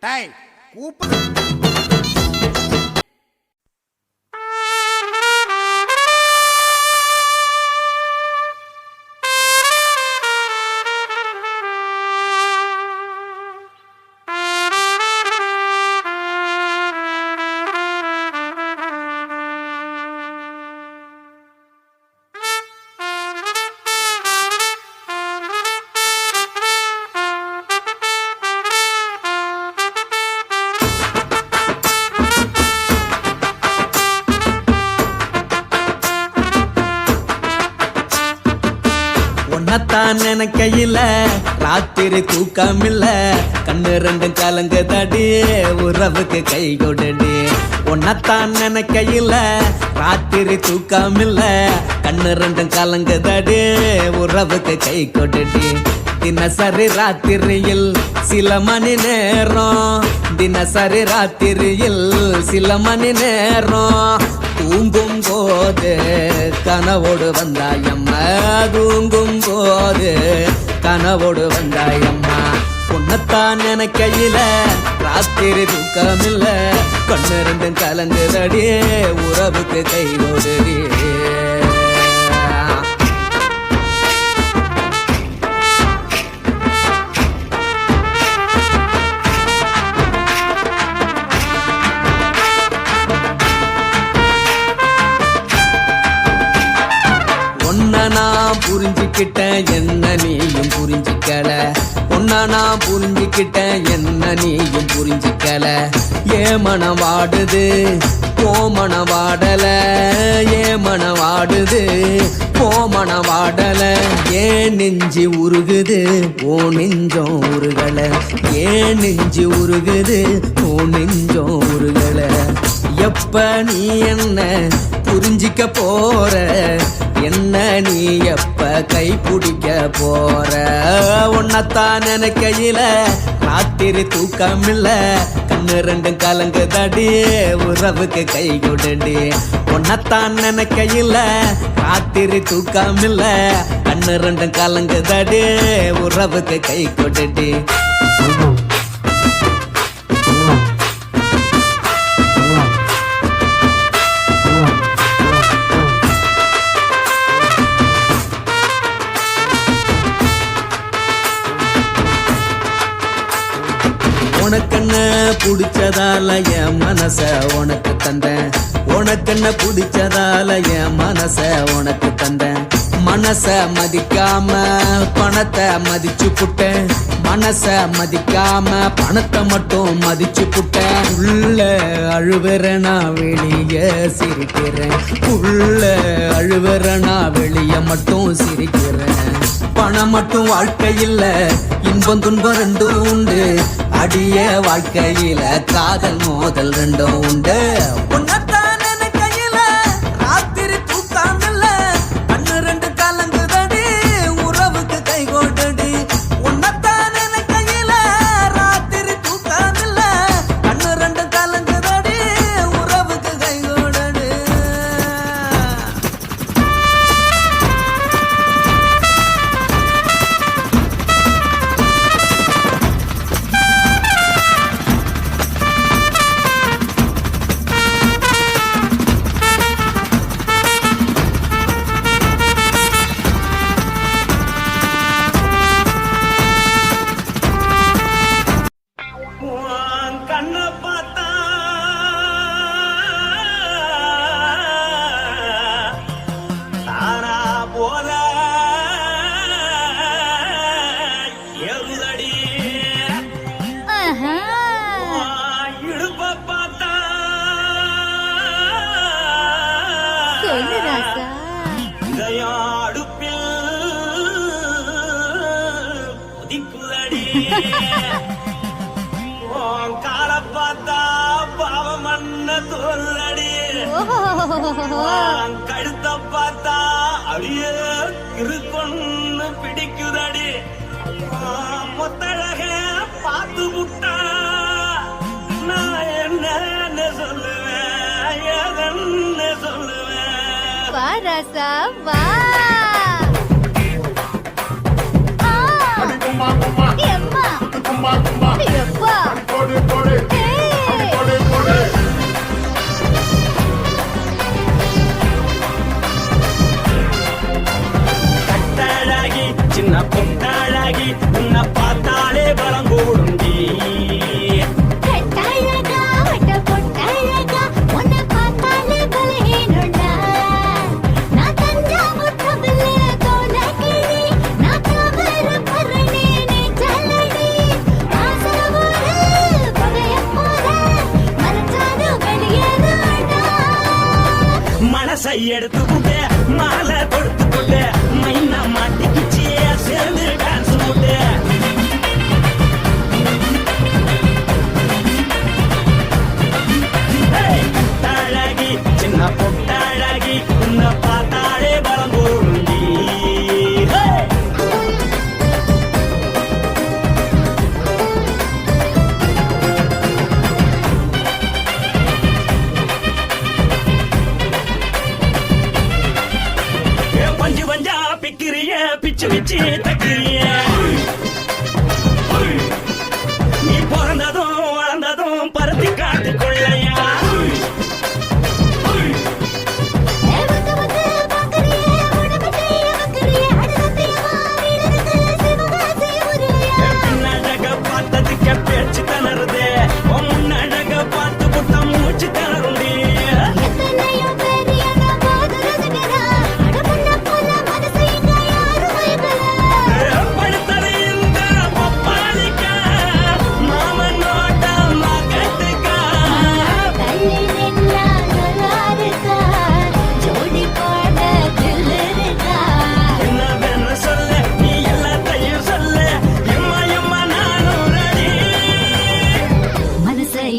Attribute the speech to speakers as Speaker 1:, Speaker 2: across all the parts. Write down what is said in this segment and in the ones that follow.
Speaker 1: டேய் கூப்பிடு.
Speaker 2: உன்னத்தான் நினைக்கையில ராத்திரி தூக்கமில்ல, கண்ணு ரெண்டும் கலங்குதடி உறவுக்கு கை கொடுடி. உன்னத்தான் நினைக்கையில ராத்திரி தூக்கமில்ல, கண்ணு ரெண்டும் கலங்குதடி உறவுக்கு கை கொடுடி. தினசரி ராத்திரியில் சில மணி நேரம், தினசரி ராத்திரியில் சில மணி நேரம் தூங்கும் போது கனவோடு வந்தாயம்மா, தூங்கும் போது கனவோடு வந்தாயம்மா. உன்னத்தான் நினைக்கையில ராத்திரி தூக்கமில்ல, கண்ணு ரெண்டும் கலங்குதடி உறவுக்கு கை ஓடுடி. நான் புரிஞ்சுக்கிட்டேன் என்ன நீயும் புரிஞ்சுக்கல, உன்ன நான் புரிஞ்சுக்கிட்டேன் என்ன நீயும் புரிஞ்சுக்கல. ஏ மனம் வாடுது போ மனம் வாடல, ஏ மனம் வாடுது போ மனம் வாடல. ஏன் நெஞ்சு உருகுது ஓ நெஞ்சம் உருகல, ஏன் நெஞ்சு உருகுது ஓ நெஞ்சம் உருகல. எப்ப நீ என்ன புரிஞ்சிக்க போற, என்ன நீ எப்ப கை பிடிக்க போற. உன்னத்தான் நினைக்கையில ராத்திரி தூக்கமில்ல, கண்ணு ரெண்டும் கலங்குதடி உறவுக்கு கை கொடுடி. உன்னத்தான் நினைக்கையில ராத்திரி தூக்கமில்ல, கண்ணு ரெண்டும் கலங்குதடி உறவுக்கு கை கொடுடி. உனக்கென்ன பிடிச்சதால என் மனச உனக்கு தந்தேன், உனக்கென்ன பிடிச்சதால என் மனச உனக்கு தந்தேன். மனச மதிக்காம பணத்தை மதிச்சு புட்டேன், மனச மதிக்காம பணத்தை மட்டும் மதிச்சு புட்டேன். உள்ள அழுவுறனா வெளிய சிரிக்கிறேன், உள்ள அழுவுறனா வெளிய மட்டும் சிரிக்கிறேன். பணம் மட்டும் வாழ்க்கையில் இன்பம் துன்பம் ரெண்டும் உண்டு, அடிய வாழ்க்கையில காதல் மோதல் ரெண்டும் உண்டு. உன்னத்தான் நினைக்கையில ராத்திரி தூக்கமில்ல, கண்ணு ரெண்டு கலங்குதடி உறவுக்கு கை கொடுடி. உன்னத்தான் நினைக்கையில ராத்திரி தூக்கமில்ல, கண்ணு ரெண்டு கலங்குதடி உறவுக்கு கை கொடுடி. கால பார்த்தா பாவம் மண்ண தோல்லடி, கழுத்த பார்த்தா அடியே இருக்குன்னு பிடிக்குதடி. மொத்தழக பார்த்து விட்டா நான் என்ன சொல்லுவேன், எதன்னு சொல்லுவேன்.
Speaker 3: வாராசா வா
Speaker 4: Kumba, kumba.
Speaker 3: Yamma.
Speaker 4: Kumba, kumba.
Speaker 3: Yappa.
Speaker 4: Kodi, kodi.
Speaker 2: மனசை எடுத்து விட்டு மாலை கொடுத்து போட்டு மைனா மாட்டிக்கிச்சு சேர்ந்து டான்ஸ் போட்டு கட்டாழகி சின்ன பொட்டாழகி உன்னை பார்த்தாலே பலம் போடுண்டி பஞ்சு பஞ்சா பிக்கிறிய பிச்சு பிச்சு தக்கிறிய நீ பிறந்ததும் வளர்ந்ததும் பருத்தி காட்டுக்குள்ளையா பின்னழக பார்த்ததுக்கு பேச்சு தளருது முன்னழக பார்த்து புட்டம் மூச்சு தளருண்டி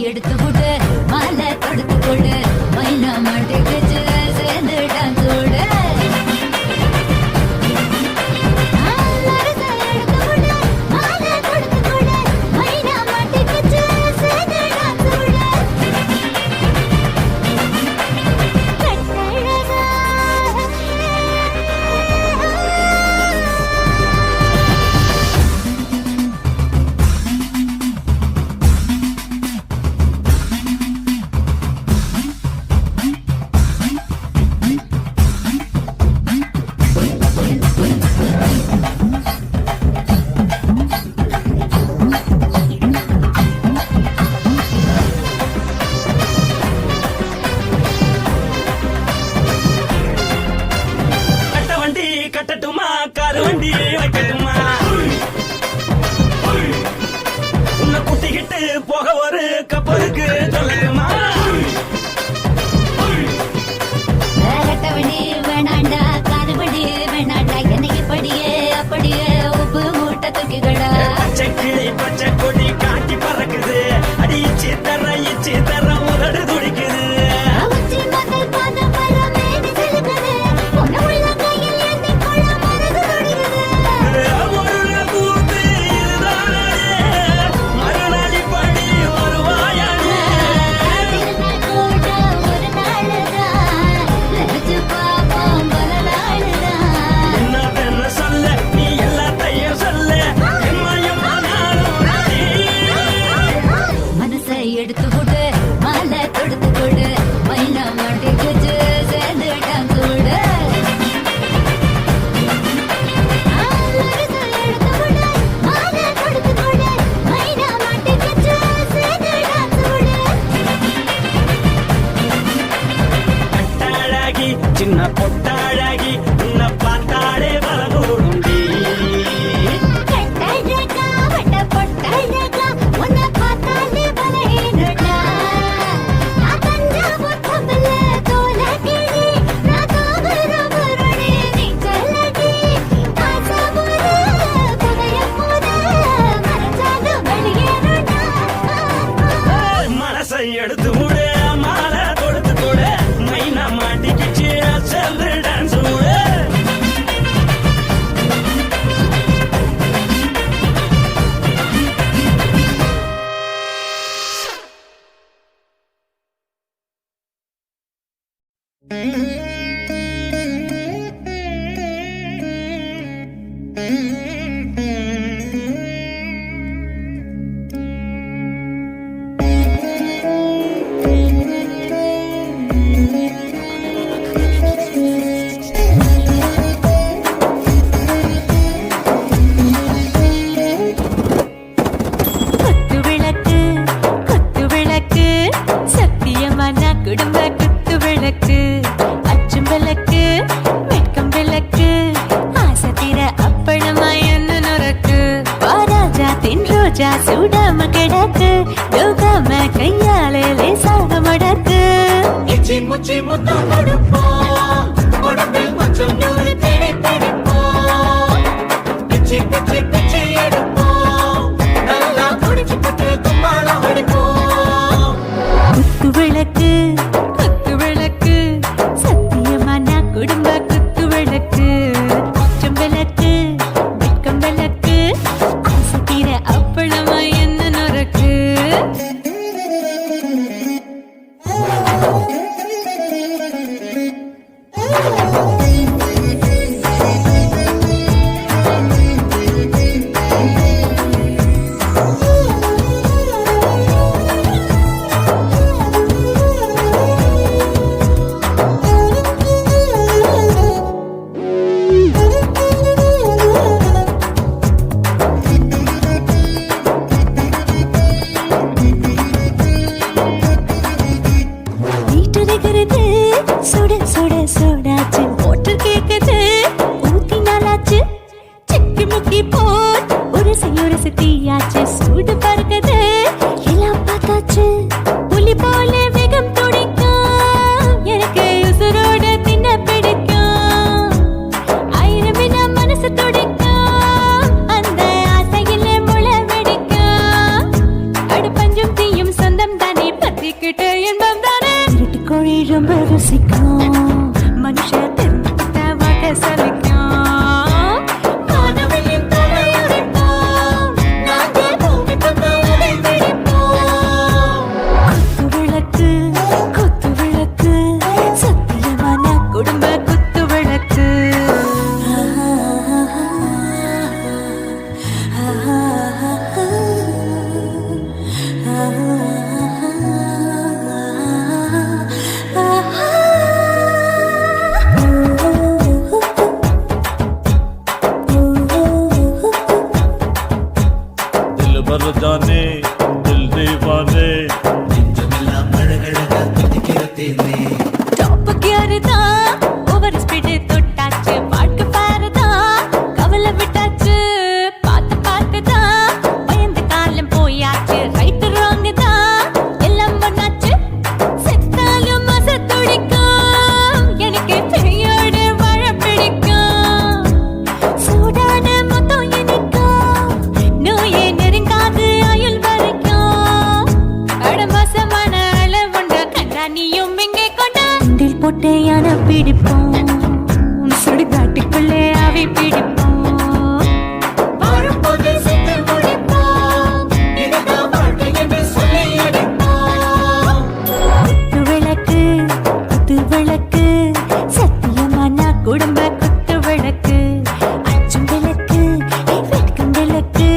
Speaker 1: எடுத்து விடு மாலை தொடுத்து கொடு மைனா மாட்டிக்கிச்சு சேர்ந்து டான்ஸ் விடு மாலை தொடுத்து கொடு மைனா மாட்டிக்கிச்சு சேர்ந்து டான்ஸ் விடு
Speaker 2: கட்டட்டுமா காரு வண்டி வைக்கட்டுமா உன்னை குட்டிக்கிட்டு போக ஒரு கப்பலுக்கு சொல்லட்டுமா
Speaker 1: வேணி வேணாண்டா காதுபடி வேணாண்டா என்னைக்கு படியே அப்படியே உப்பு மூட்டை தூக்கிக்கடா
Speaker 2: பச்சை கிளி பச்சை கொடி காட்டி பறக்குது அடிச்சு தர உதடு துடிக்குது
Speaker 1: எடுத்து விடு மாலை தொடுத்து கொடு மைனா மாட்டிக்கிச்சு சேர்ந்து டான்ஸ் விடு எடுத்து விடு மாலை தொடுத்து கொடு மைனா மாட்டிக்கிச்சு சேர்ந்து டான்ஸ் விடு
Speaker 2: கட்டாழகி சின்ன பொட்டாழகி உன்னை பார்த்தாலே பலகோடுண்டி
Speaker 1: கட்டாழகா வட்ட பொட்டாழகா உன்னை பார்த்தாலே பலஹீனடா நான் தஞ்சாவூர் கப்பல தோல கிளி நான் தாவரபரணி நீ செல்லடி தாசாவூர் புகைய போத மறைச்சாலும் வெளியேறடா
Speaker 2: மனசை எடுத்து விடு மாலை கொடுத்து கொடு மைனா மாட்டிக்கிச்சு சேர்ந்து டான்ஸ் விடு
Speaker 1: ரோஜா சூடாம கிடக்கு யோகாம கையாலே லேசாக மடக்கு
Speaker 2: முச்சி முத்தம் கொடுப்போம்
Speaker 3: ரொம்ப ரசிக்கும் மனுஷ தெரிந்த வகை சலிக்கும் காணவளின் தலையடிப்போம் நாங்கள் பூமி பந்தவரை வெடிப்போம் குத்து விளக்கு சத்தியமான குடும்ப குத்து விளக்கு
Speaker 4: दिल भर जाने दिल दीवाने
Speaker 3: டாப் கியர் தான் ஓவர் ஸ்பீடு தொட்டாச்சு பாட்டு பாரு தான் கவலை விட்டாச்சு பார்த்து தான் பயந்து காலம் போயாச்சு ரைட் ராங் தான் எல்லாம் பண்ணாச்சு செத்தாலும் மச துடிக்கும் எனக்கு பெரியோடு வாழ பிடிக்கும் சூடான மொத்தம் இனிக்கும் நோயே நெருங்காது ஆயுள் வரைக்கும் அடமோசமான அளவுண்ட கண்டா நீயும் இங்கே கொண்டா உண்டில் போட்டு யானை பிடிப்போம் சுடுகாட்டுக்குள்ளே அவை பிடிப்போம் வாழும்போது செத்து முடிப்போம் இதுதான் வாழ்க்கை என்று சொல்லி அடிப்போம் குத்து விளக்கு சத்தியமான குடும்ப குத்து விளக்கு அச்சும் விளக்கு வெட்கும் விளக்கு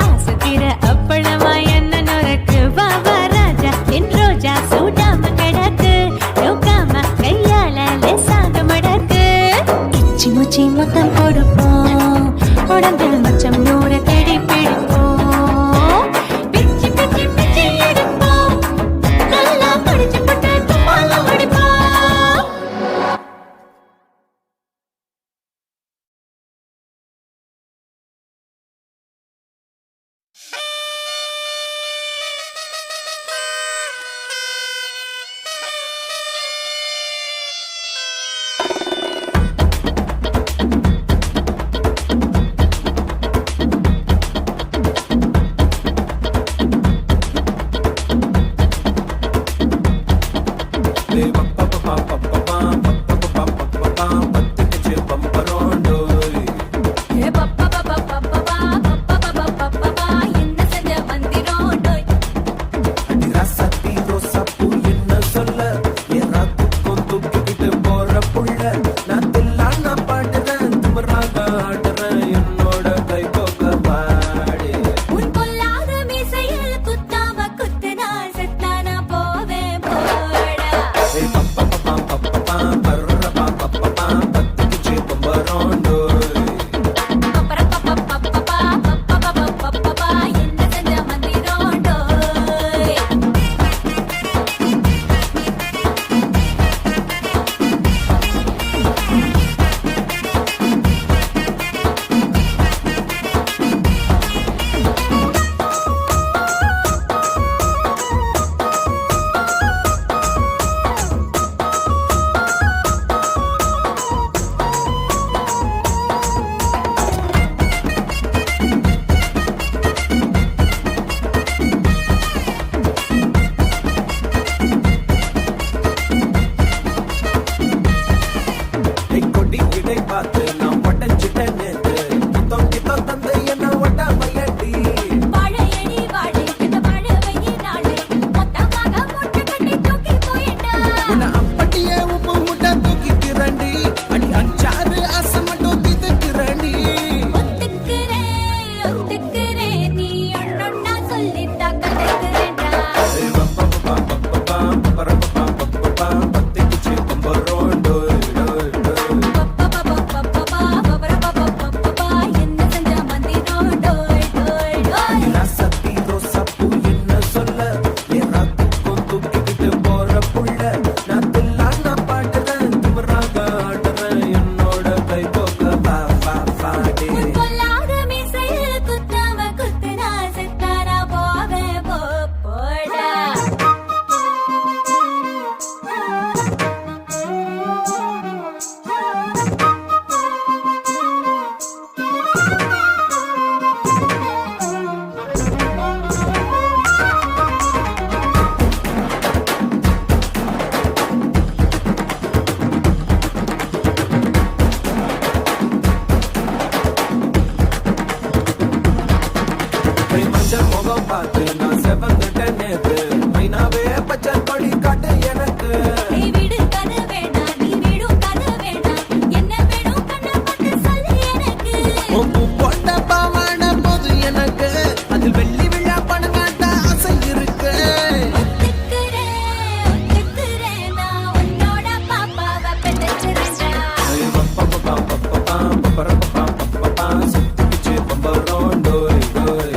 Speaker 3: ஆசை தீர அப்பளமா என்ன நுறக்கு வா ராஜா என் ரோஜா சூடாம கிடக்கு நோக்காம கையால லேசாக மடக்கு இச்சி முச்சி மொத்தம் கொடுப்போம் உடம்பில் மச்சம் நூறு தேடி பிடிப்போம் பிச்சி பிச்சி பிச்சி எடுப்போம் நல்லா படிச்சு போட்டு துப்பால முடிப்போம் ஏ பப்பா பப்பா பப்பா பப்பா பப்பா பப்பா என்ன செஞ்ச வந்திரோம் டோய் உன் கொல்லாத மீசையில் குத்தாம குத்துனா செத்தானா போவே போடா
Speaker 5: செவந்துட்ட நேத்து மைனாவே பச்சை கொடி காட்டு எனக்கு
Speaker 3: நீ வீடு கதை வேணாம் நீ வீடும் கதை வேணாம் என்ன வேணும் கண்ணை பார்த்து சொல்லு எனக்கு
Speaker 5: உப்பு போட்ட பாவான போது எனக்கு அதில் வெள்ளி விழா பணம் காட்ட ஆசை இருக்கு
Speaker 3: ஒத்துக்கிறேன் நான் உன்னோட பாப்பாவை பெற்றேன்டா
Speaker 5: சுத்திக்கிச்சு பம்பரம் டோய் டோய்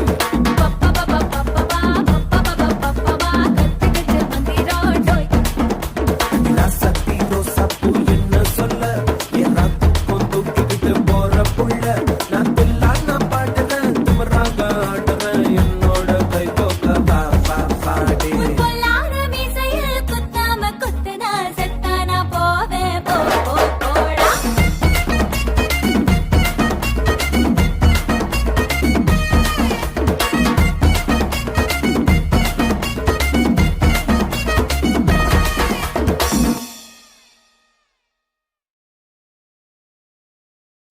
Speaker 5: சக்தி ரோசாப்பூ என்ன சொல்ல எல்லாத்துக்கும் தூக்கிக்கிட்டு போற புள்ள நான் தில்லான பாடுறேன் திமராக ஆடுறேன் என்னோட கை போக்க பாடி
Speaker 3: பொல்லாத மீசையில் குத்தாம குத்துனா செத்தானா போவேன் போடா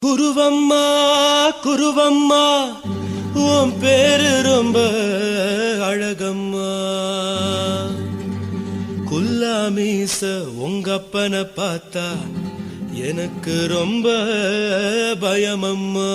Speaker 6: குருவம்மா குருவம்மா உன் பேரு ரொம்ப அழகம்மா குல்லாமீச உங்க அப்பனை பார்த்தா எனக்கு ரொம்ப பயமம்மா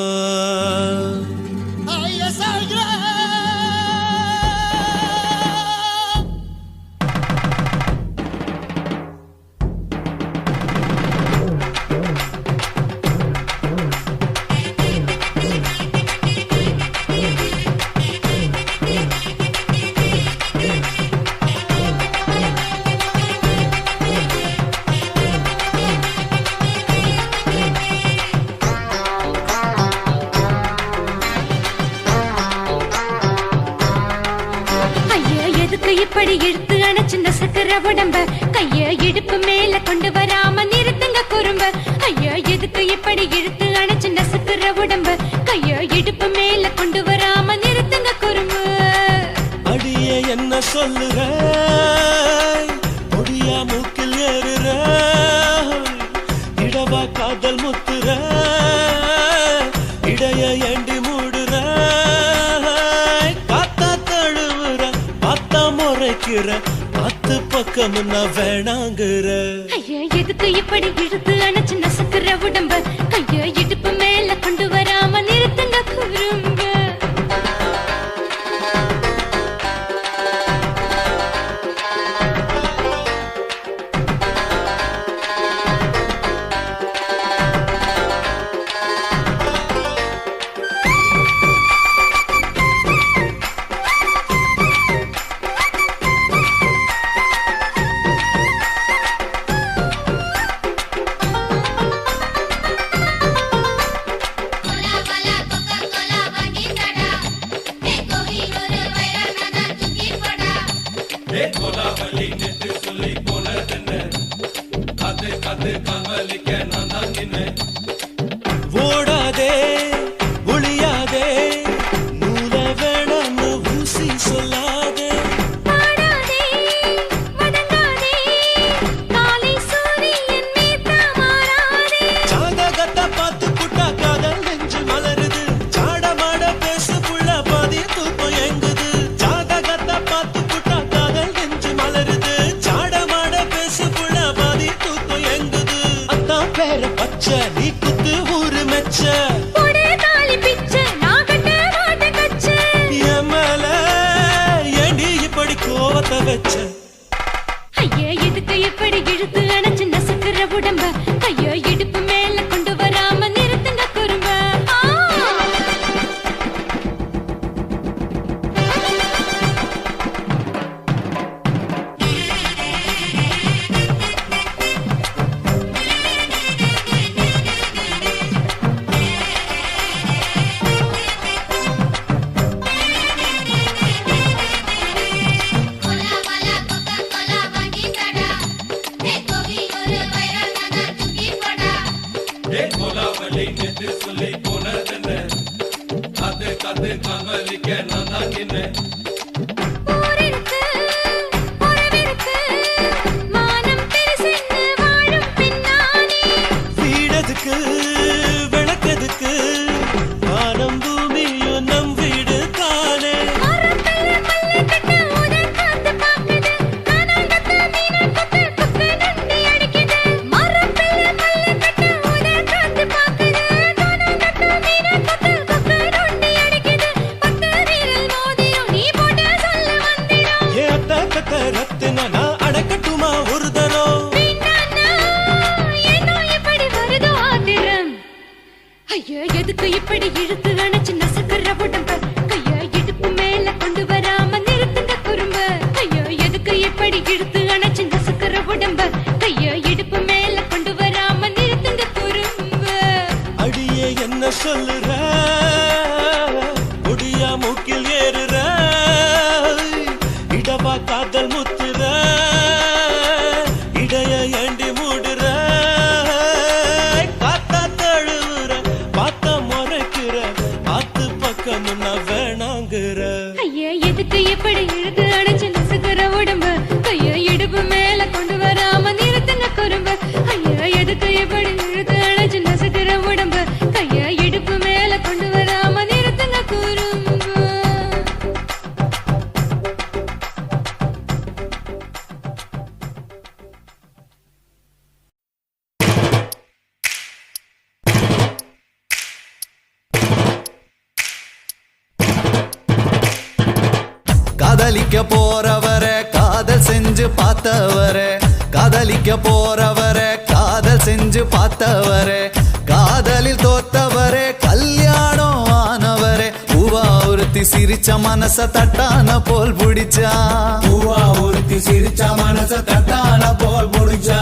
Speaker 3: ஐயா எதுக்கு இப்படி இழுத்து அணைச்சிருந்த சக்கர உடம்ப கைய இடுப்பு மேல கொண்டு வராம நிறுத்துங்க குறும்ப ஐயா எதுக்கு இப்படி இழுத்து அணைச்சிருந்த சக்கர உடம்ப கைய இடுப்பு மேல கொண்டு வராம நிறுத்துங்க குறும்பு
Speaker 6: அடியே என்ன சொல்லுற முடியா மூக்கில் ஏறுற இடவா காதல் முத்துற இடைய ஏண்டி மூடுற காத்தா தழுவுற பார்த்தா முறைக்கிற பத்து பக்கம் நான் வேணாங்குற
Speaker 3: ஐயா எதுக்கு இப்படி இழுத்து அணைச்சு நசுக்குற உடம்ப கைய இடுப்பு மேல கொண்டு வராம நிறுத்துங்க குறும்ப
Speaker 6: ஓடாதே ஒளியாதே நூல வேணான்னு ஊசி சொல்லாதே
Speaker 3: பாடாதே வதங்காதே காலை சூரியன் மீத மாறாதே
Speaker 6: ஜாதகத்தை பார்த்து புட்டா காதல் நெஞ்சு மலருது சாடமாட பேசு புள்ள பாதி தூக்கம் எங்குது ஜாதகத்தை பார்த்து புட்டா காதல் நெஞ்சு மலருது சாடமாட பேசு புள்ள பாதி தூக்கம் எங்குது அத்தான் பேர பச்சை நீ குத்து ஊரு மெச்ச
Speaker 3: ஒரே தாலி பிச்சை நான் கட்ட மாட்ட கச்சை
Speaker 6: என் மேல ஏண்டி இப்படி கோவத்தை வச்ச
Speaker 3: ஐயா எதுக்கு இப்படி இழுத்து அணைச்சு நசுக்குற உடம்ப கைய இடுப்பு மேல கொண்டு வராம நிறுத்துங்க குறும்ப
Speaker 6: சொல்லுற முடியா மூக்கில் ஏறுற இடவா காதல் முத்துற இடைய ஏண்டி மூடுற காத்தா தழுவுற பார்த்த முறைக்கிற ஆத்து பக்கம் நான் வேணாங்குற
Speaker 3: ஐயா எதுக்கு இப்படி இழுத்து அணைச்சு நசுக்கிற உடம்பு கைய இடுப்பு மேல கொண்டு வராம நிறுத்துங்க குறும்பு ஐயா எதுக்கு இப்படி இழுத்து அணைச்சு நசுக்கிற உடம்பு கைய இடுப்பு மேல கொண்டு வராம நிறுத்துங்க குறும்பு.
Speaker 5: காதலிக்க போறவரை காதல் செஞ்சு பார்த்தவரை காதலிக்க போறவரை காதல் செஞ்சு பார்த்தவரை காதலில் தோத்தவரே கல்யாணம் ஆனவரே பூவா ஒருத்தி சிரிச்ச மனச தட்டான போல் புடிச்சா
Speaker 7: பூவா ஒருத்தி சிரிச்ச மனச தட்டான போல் புடிச்சா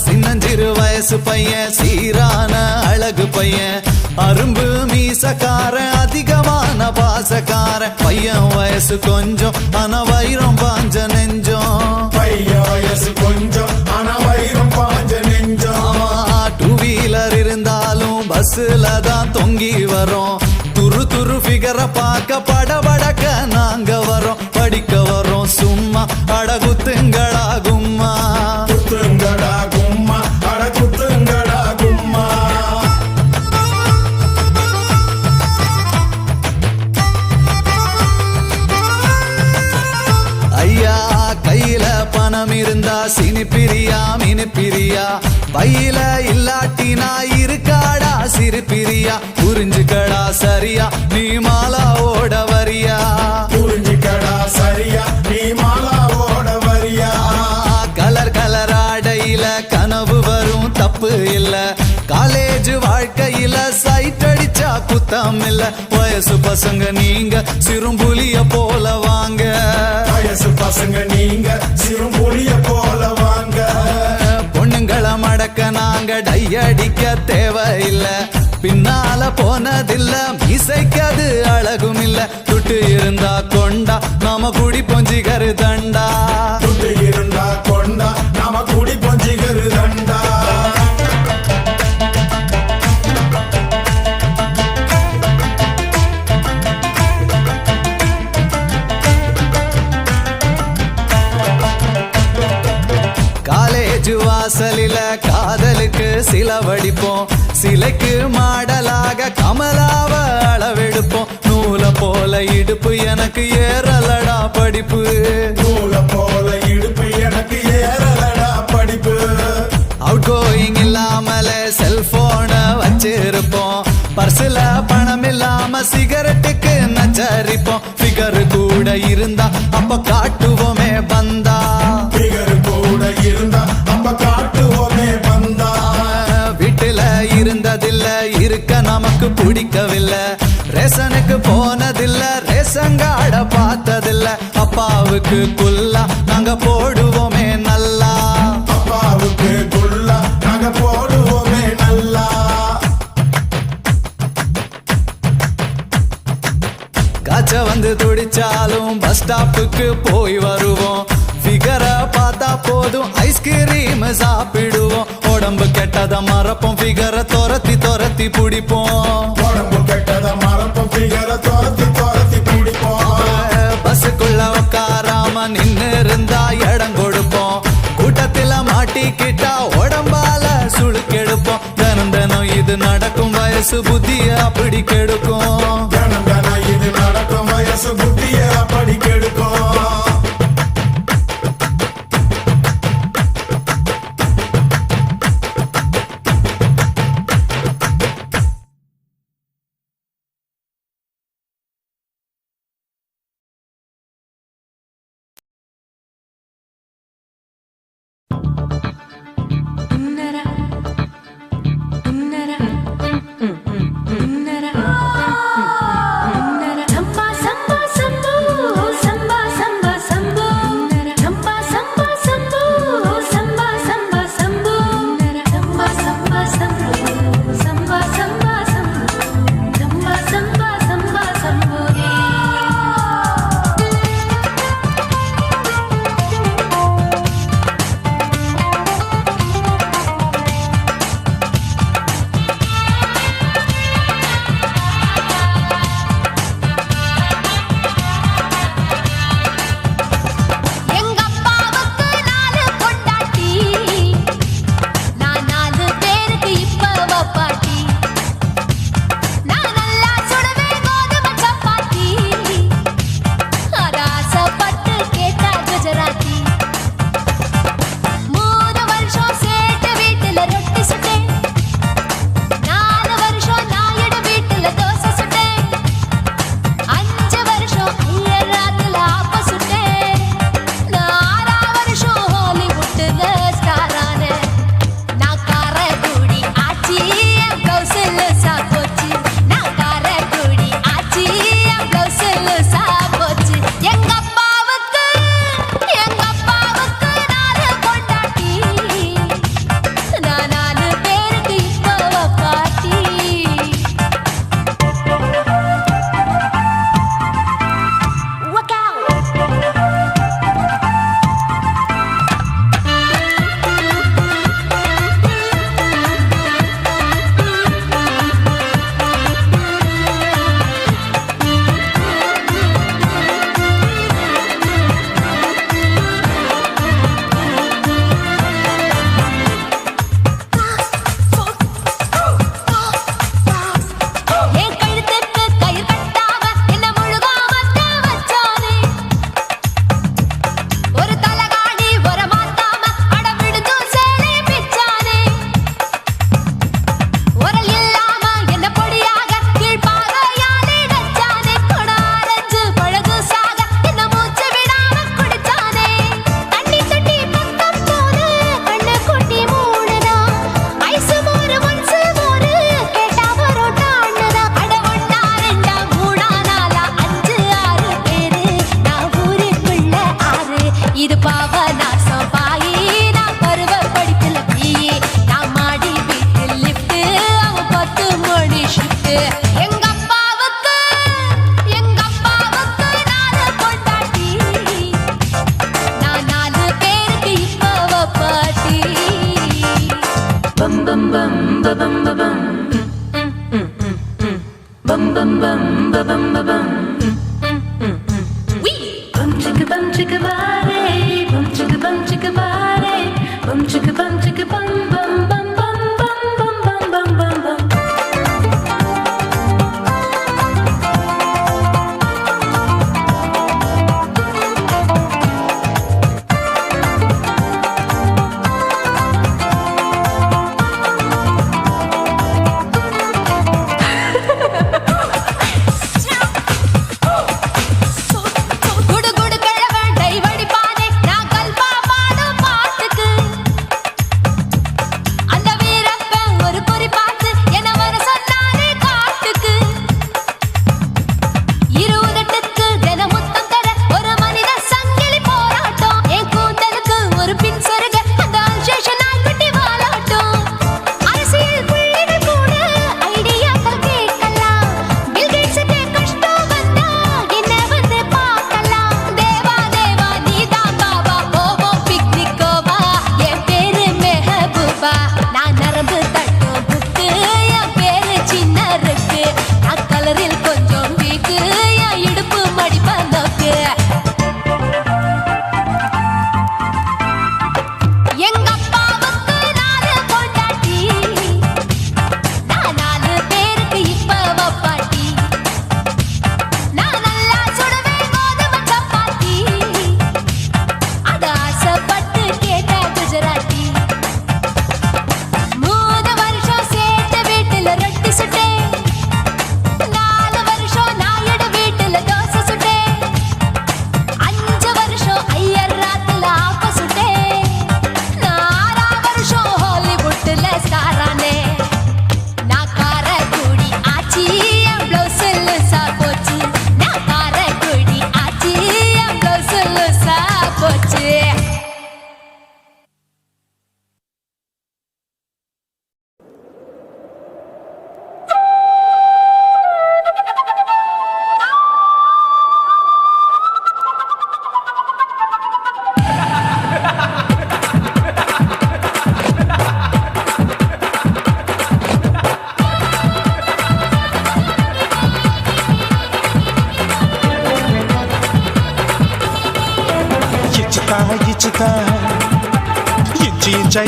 Speaker 5: சின்னஞ்சிறு வயசு பையன் சீரான அழகு பையன் அரும்பு மீசக்கார அதிகமான பாசக்கார பையன் வயசு கொஞ்சம் ஆனா வைரம் பாஞ்ச நெஞ்சம்
Speaker 7: பையன் வயசு கொஞ்சம் ஆனா வைரம் பாஞ்ச நெஞ்சம்
Speaker 5: டூ வீலர் இருந்தாலும் பஸ்ல தான் தொங்கி வரோம் துரு துரு ஃபிகரை பார்க்க படபடக்க நாங்க வரோம் படிக்க வரோம் சும்மா அடகுத்துங்களா கும்மா
Speaker 7: குத்துங்கடா கும்மா அட குத்துங்கடா கும்மா
Speaker 5: ஐயா கையில பணம் இருந்தா சினிப்பிரியா மினிப்பிரியா பையில இல்லாட்டினா இருக்காடா சிரிப்பிரியா புரிஞ்சுக்கடா சரியா நீ மாலா ஓட வரியா
Speaker 7: புரிஞ்சுக்கடா சரியா நீ மாலா ஓட வரியா
Speaker 5: கலர் கலர் ஆடையில கனவு வரும் தப்பு இல்ல காலேஜ் வாழ்க்கையில சைட் அடிச்சா குத்தம் இல்ல வயசு பசங்க நீங்க சிறும்புலிய போல வாங்க
Speaker 7: வயசு பசங்க நீங்க சிறுபுலிய போல வாங்க
Speaker 5: பொண்ணுங்களை மடக்க நாங்க டையடிக்க தேவையில்ல பின்னால போனதில்ல மீசைக்கது அழகும் இல்ல துட்டு இருந்தா கொண்டா நாம குடி பொஞ்சிகரு தண்டா
Speaker 7: துட்டு இருந்தா கொண்டா நாம குடி பொஞ்சிகரு தண்டா
Speaker 5: காலேஜ் வாசலில காதலுக்கு சிலவடிப்போம் சிலைக்கு மாடலாக கமலாவ அளவெடுப்போம் நூலை போல இடுப்பு எனக்கு ஏறலடா படிப்பு
Speaker 7: நூலை போல இடுப்பு எனக்கு ஏறலடா படிப்பு
Speaker 5: அவுட் கோயிங் இல்லாமல செல்போன வச்சிருப்போம் பர்சுல பணம் இல்லாம சிகரெட்டுக்கு நச்சரிப்போம் ஃபிகர் கூட இருந்தா அப்ப காட்டுவோமே பந்தா
Speaker 7: ஃபிகர் கூட இருந்தா அப்ப காட்டுவோமே பந்தா
Speaker 5: வீட்டுல இருந்ததில்ல இருக்க நமக்கு பிடிக்கவில்லை ரேஷனுக்கு போனதில்ல ரேஷங்காட பார்த்ததில்ல அப்பாவுக்கு குல்லா நாங்க போடுவோமே நல்லா
Speaker 7: அப்பாவுக்கு குல்லா நாங்க போடுவோமே நல்லா
Speaker 5: காய்ச்ச வந்து துடிச்சாலும் பஸ் ஸ்டாப்புக்கு போய் வருவோம் ஃபிகரை பார்த்தா போதும் ஐஸ்கிரீம் சாப்பிடுவோம் உடம்பு கெட்டத மறப்போம் ஃபிகரை துரத்தி துரத்தி பிடிப்போம்
Speaker 7: உடம்பு கெட்டத மறப்போம் ஃபிகரை துரத்தி துரத்தி பிடிப்போம்
Speaker 5: பஸ்ஸுக்குள்ள உட்காராம நின்னு இருந்தா இடம் கொடுப்போம் கூட்டத்தில மாட்டிக்கிட்டா உடம்பால சுளுக்கெடுப்போம் தினம் தினம் இது நடக்கும் வயசு புத்திய அப்படி கெடுக்கும்
Speaker 7: தினம் தினம் இது நடக்கும் வயசு புத்திய அப்படி கெடுக்கும்
Speaker 3: சம்பா சம்பா சம்போ சம்பா
Speaker 1: இது பாவ நாசம் பாயி நான் பருவ படிப்புல பீயி நான் மாடி வீட்டில் லிஃப்ட் அவன் 10 மணி ஷிஃப்ட் எங்க அப்பாவுக்கு நாலு கொண்டாட்டி நான் 4 பேருக்கு இப்ப பாட்டி பம் பம் பம் பம் பம் bum bum bum bum bum bum chicka bum chicka bare bum chicka bum chicka bare bum chicka bum chicka bum bum bum bum bum bum bum bum bum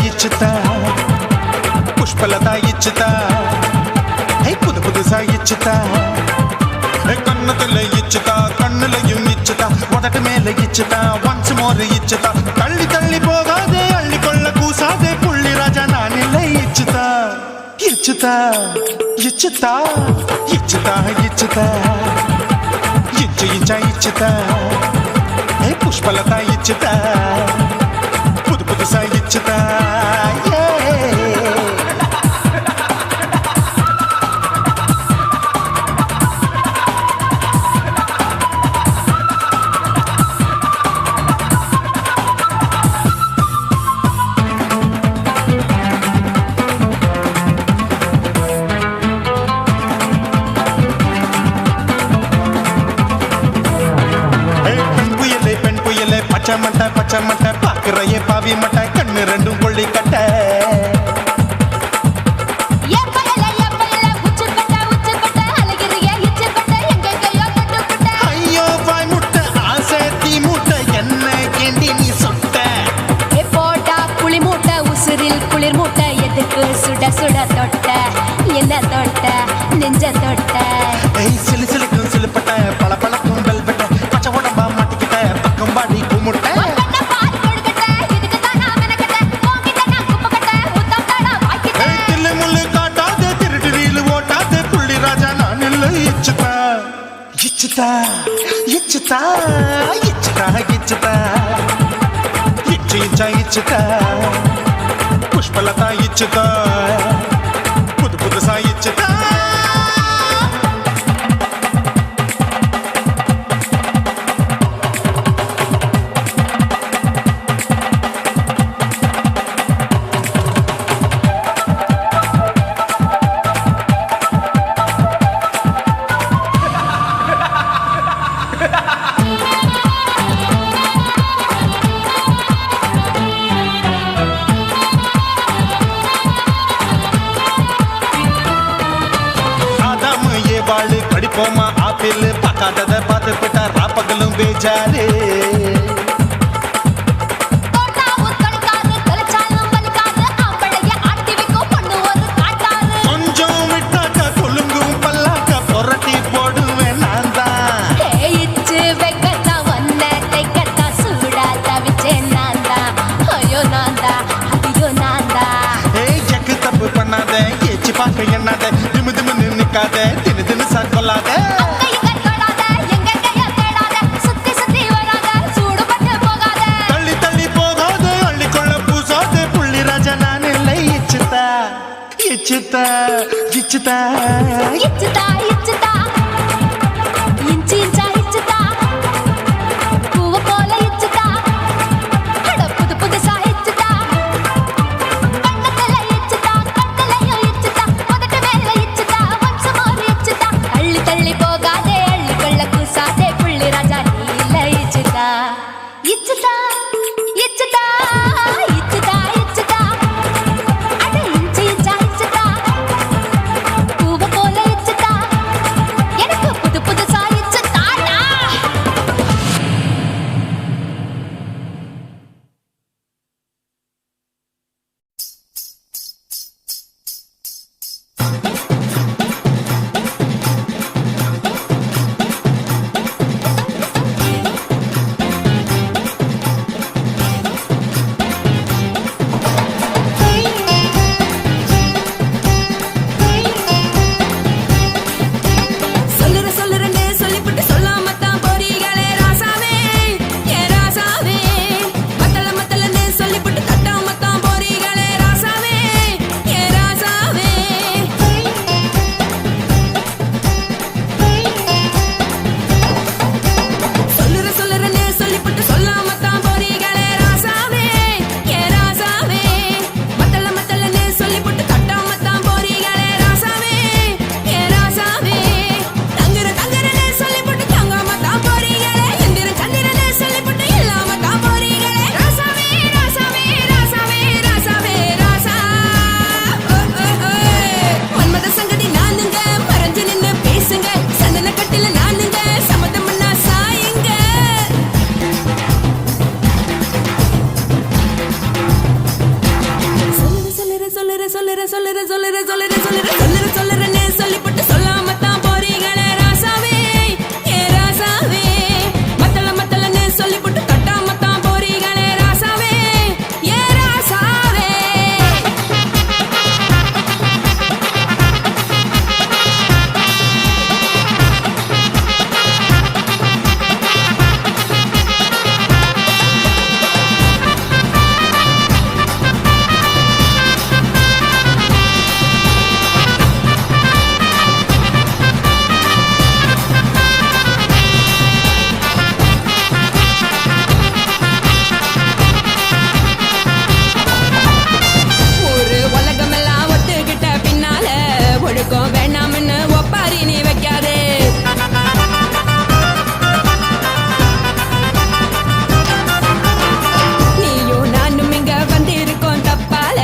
Speaker 6: இச்சுதா Pushpalatha இச்சுதா புது புதுசா இச்சுதா கண்ணத்துல இச்சுதா கண்ணுலையும் இச்சுதா உதட்டு மேல இச்சுதா ஒன்ஸ் மோர் இச்சுதா தள்ளி தள்ளி போகாதே அள்ளி கொள்ள கூசாதே புள்ளி ராஜா நான் இல்லை இச்சுதா இச்சுதா இச்சுதா இச்சுதா இச்சுதா இச்சு இச்சா இச்சுதா புஷ்பலதா இச்சுதா புது புதுசா இச்சுதா பச்சை மட்டை பாக்குறையே பாவி மட்டை கண்ணு ரெண்டும் கொள்ளி கட்ட ஐயோ வாய் முட்டை ஆசை தீ மூட்டை என்ன கேண்டி நீ சொட்ட
Speaker 1: போட்டா புளி மூட்டை உசுரில் குளிர் மூட்டை எதுக்கு சுட சுட தொட்ட என்ன தொட்ட நெஞ்ச தொட்ட
Speaker 6: சிலு சிலுக்கும் சிலுப்பட்ட பல பழக்கும் வெல்வெட்ட பச்சை உடம்பா மாட்டிக்கிட்ட பக்கம் பாடி குமுட்ட இச்சுதா இச்சுதா இச்சுதா இச்சுதா இச்சு இச்சா இச்சுதா புஷ்பலதா இச்சுதா புது புதுசா இச்சுதா பார்க்காதத பார்த்து விட்டா ராப்பகலும் பேஜாரு
Speaker 1: தோட்டாவும் கணிக்காது தொலைச்சாலும் வலிக்காது ஆம்பளைய ஆட்டி வைக்கும் பொண்ணு ஒரு காட்டாரு
Speaker 6: கொஞ்சம் விட்டாக்க கொலுங்கும் பல்லாக்க புரட்டி போடுவேன் நான் தான்
Speaker 1: இச்சு வைக்கத்தான் ஒன்ன தைக்கத்தான் சூடா தவிச்சேன் நான் தான் ஐயோ நான் தான் ஐயோ நான் தான்
Speaker 6: ஏய் ஜக்கு தப்பு பண்ணாத ஏச்சு பார்க்க எண்ணாத திமு திமு நிக்காத தினு தினு சாக்கொள்ளாத
Speaker 1: கையை தொடாத எங்க கைய தேடாத சுத்தி சுத்தி வராத சூடுபட்டு போகாத
Speaker 6: தள்ளி தள்ளி போகாது அள்ளிக்கொள்ள பூசாது புள்ளி ராஜா நான் இல்லை இச்சுதா இச்சுதா இச்சுதா
Speaker 1: இச்சுதா இச்சுதா இஞ்சி இஞ்சா இச்சுதா பூவ போல இச்சுதா அட புது புதுசா இச்சுதா கண்ணத்துல இச்சுதா கண்ணலையும் இச்சுதா உதட்டு மேல இச்சுதா வம்சமோர் இச்சுதா அள்ளி தள்ளி போகாதே அள்ளி கொள்ள கூசாதே புள்ளி ராஜா நீ இல்ல இச்சுதா இச்சுதா இச்சுதா இச்சுதா இச்சுதா அட இஞ்சி இஞ்சா இச்சுதா பூவ போல இச்சுதா எனக்கு புது புதுசா இச்சுதாடா சொல்லுறேன்னு சொல்லிப்புட்டு சொல்லாமத்தான் போறீங்களே ராசாவே ஏ ராசாவே மத்தலன்னு சொல்லிப்புட்டு தட்டாமத்தான் போறீங்களே ராசாவே ஏ ராசாவே சொல்லுறேன்னு சொல்லிப்புட்டு சொல்லாமத்தான் போறீங்களே ராசாவே ஏ ராசாவே மத்தலன்னு சொல்லிப்புட்டு தட்டாமத்தான் போறீங்களே ராசாவே ஏ ராசாவே தங்குறன்னு சொல்லிப்புட்டு தங்காமத்தான் போறீங்களே எந்திரன்னு சொல்லிப்புட்டு இல்லாமத்தான் போறீங்களே ராசாவே ராசாவே ராசாவே ராசாவே ராசா மன்மத சங்கதி நானுங்க மறைஞ்சு நின்னு பேசுங்க சந்தன கட்டில நானுங்க சம்மதம்னா சாயுங்க சொல்லுறேன்னு சொல்லிப்புட்டு சொல்லாமத்தான் போறீங்களே ராசாவே ஏ ராசாவே மத்தலன்னு சொல்லிப்புட்டு தட்டாமத்தான் போறீங்களே ராசாவே ஏ ராசாவே ஒரு உலகமெல்லாம் ஒத்துக்கிட்ட பின்னால ஒழுக்கம் வேணாம்னு ஒப்பாரி நீ வைக்காதே நீயும் நானும் இங்க வந்திருக்கோம் தப்பால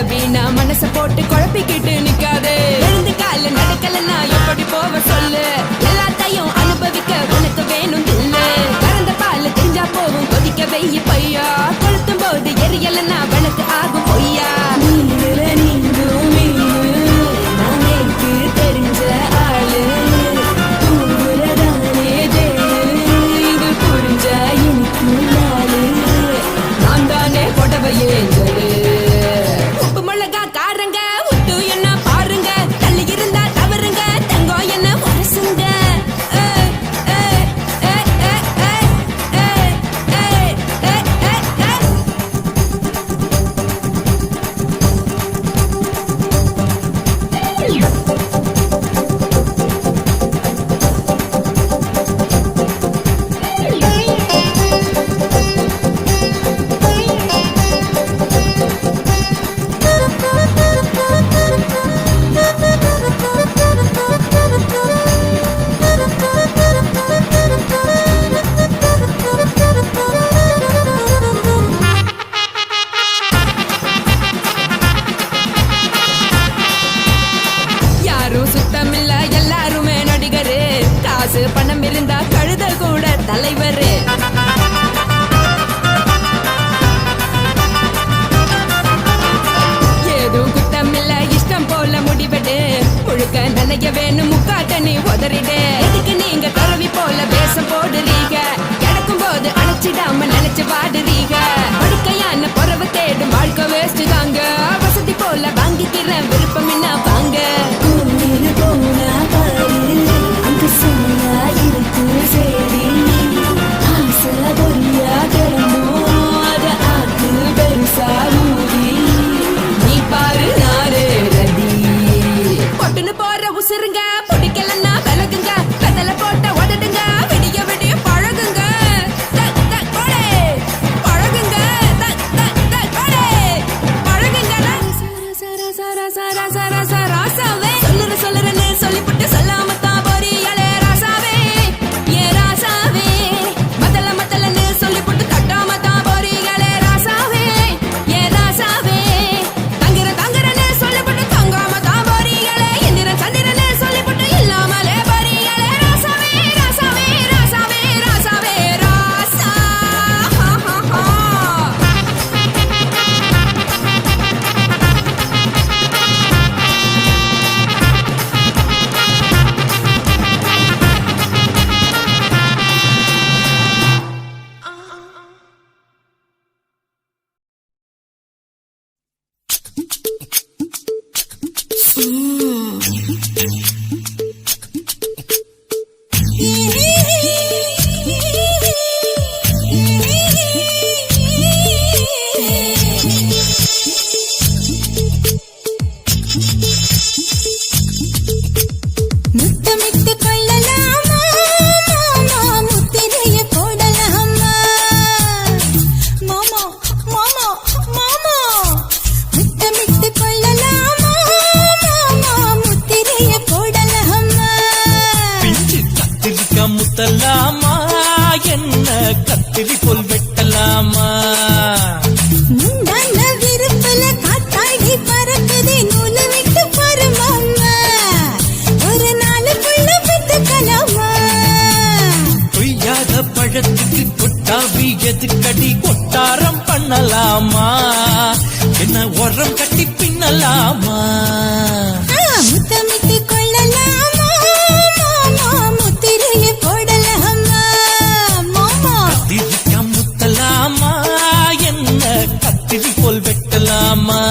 Speaker 1: வீணா மனச போட்டு குழப்பிக்கிட்டு நிக்காதே எழுந்து கால நடக்கலன்னா எப்படி போவ சொல்லு எல்லாத்தையும் அனுபவிக்க உனக்கு வேணும் தில்லு கறந்த பால் தெரிஞ்சா போகும் கொதிக்க வெய்ய பையா கொளுத்தும் போது எரியலன்னா வனக்கு ஆகும் பொய்யா தெரிஞ்ச ஆளு இது புரிஞ்ச எனக்கு நாளு நான் தானே புடவையே உப்பு மிளகா காரங்க உட்டு என்ன பாருங்க தள்ளி இருந்தா தவறுங்க தங்கம் என்ன வரசுங்க
Speaker 8: முத்தமிட்டு கொள்ளலாமா மாமா முத்திரைய போடலாமா மாமா மாமா மாமா முத்தமிட்டு கொள்ளலாமா மாமா முத்திரைய போடலாமா
Speaker 6: பிஞ்சு கத்திரிக்கா முத்தலாமா என்ன கத்திரி போல் வெட்டலாமா
Speaker 8: முந்தான விருப்பல காத்தாடி பறக்குது நூலை விட்டு பாரு மாமா ஒரு நாளுக்குள்ள பெத்துக்கலாமா
Speaker 6: கொய்யாத பழத்துக்கு கொட்டாவி எதுக்கடி கொட்டாரம் பண்ணலாமா என்ன உரம் கட்டி பின்னலாமா
Speaker 8: முத்தமிட்டு கொள்ளலாமா மாமா முத்திரைய போடலாமா மாமா
Speaker 6: கத்திரிக்கா முத்தலாமா என்ன கத்திரி போல் வெட்டலாமா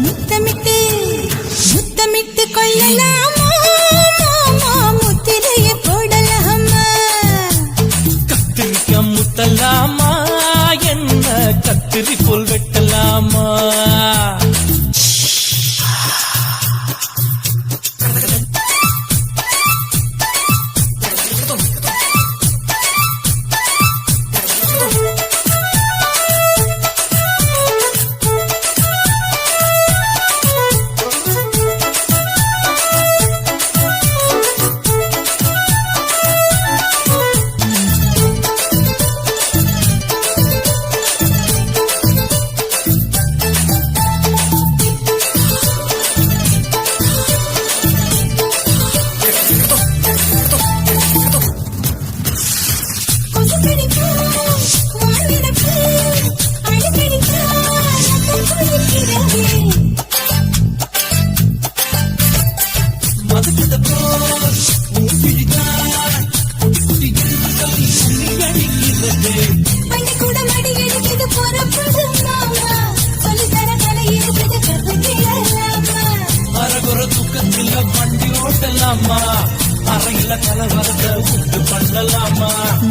Speaker 8: முத்தமிட்டு முத்தமிட்டு கொள்ளலாமா மாமா முத்திரைய போடலாமா
Speaker 6: கத்திரிக்கா முத்தலாமா என்ன கத்திரி போல் வெட்டலாமா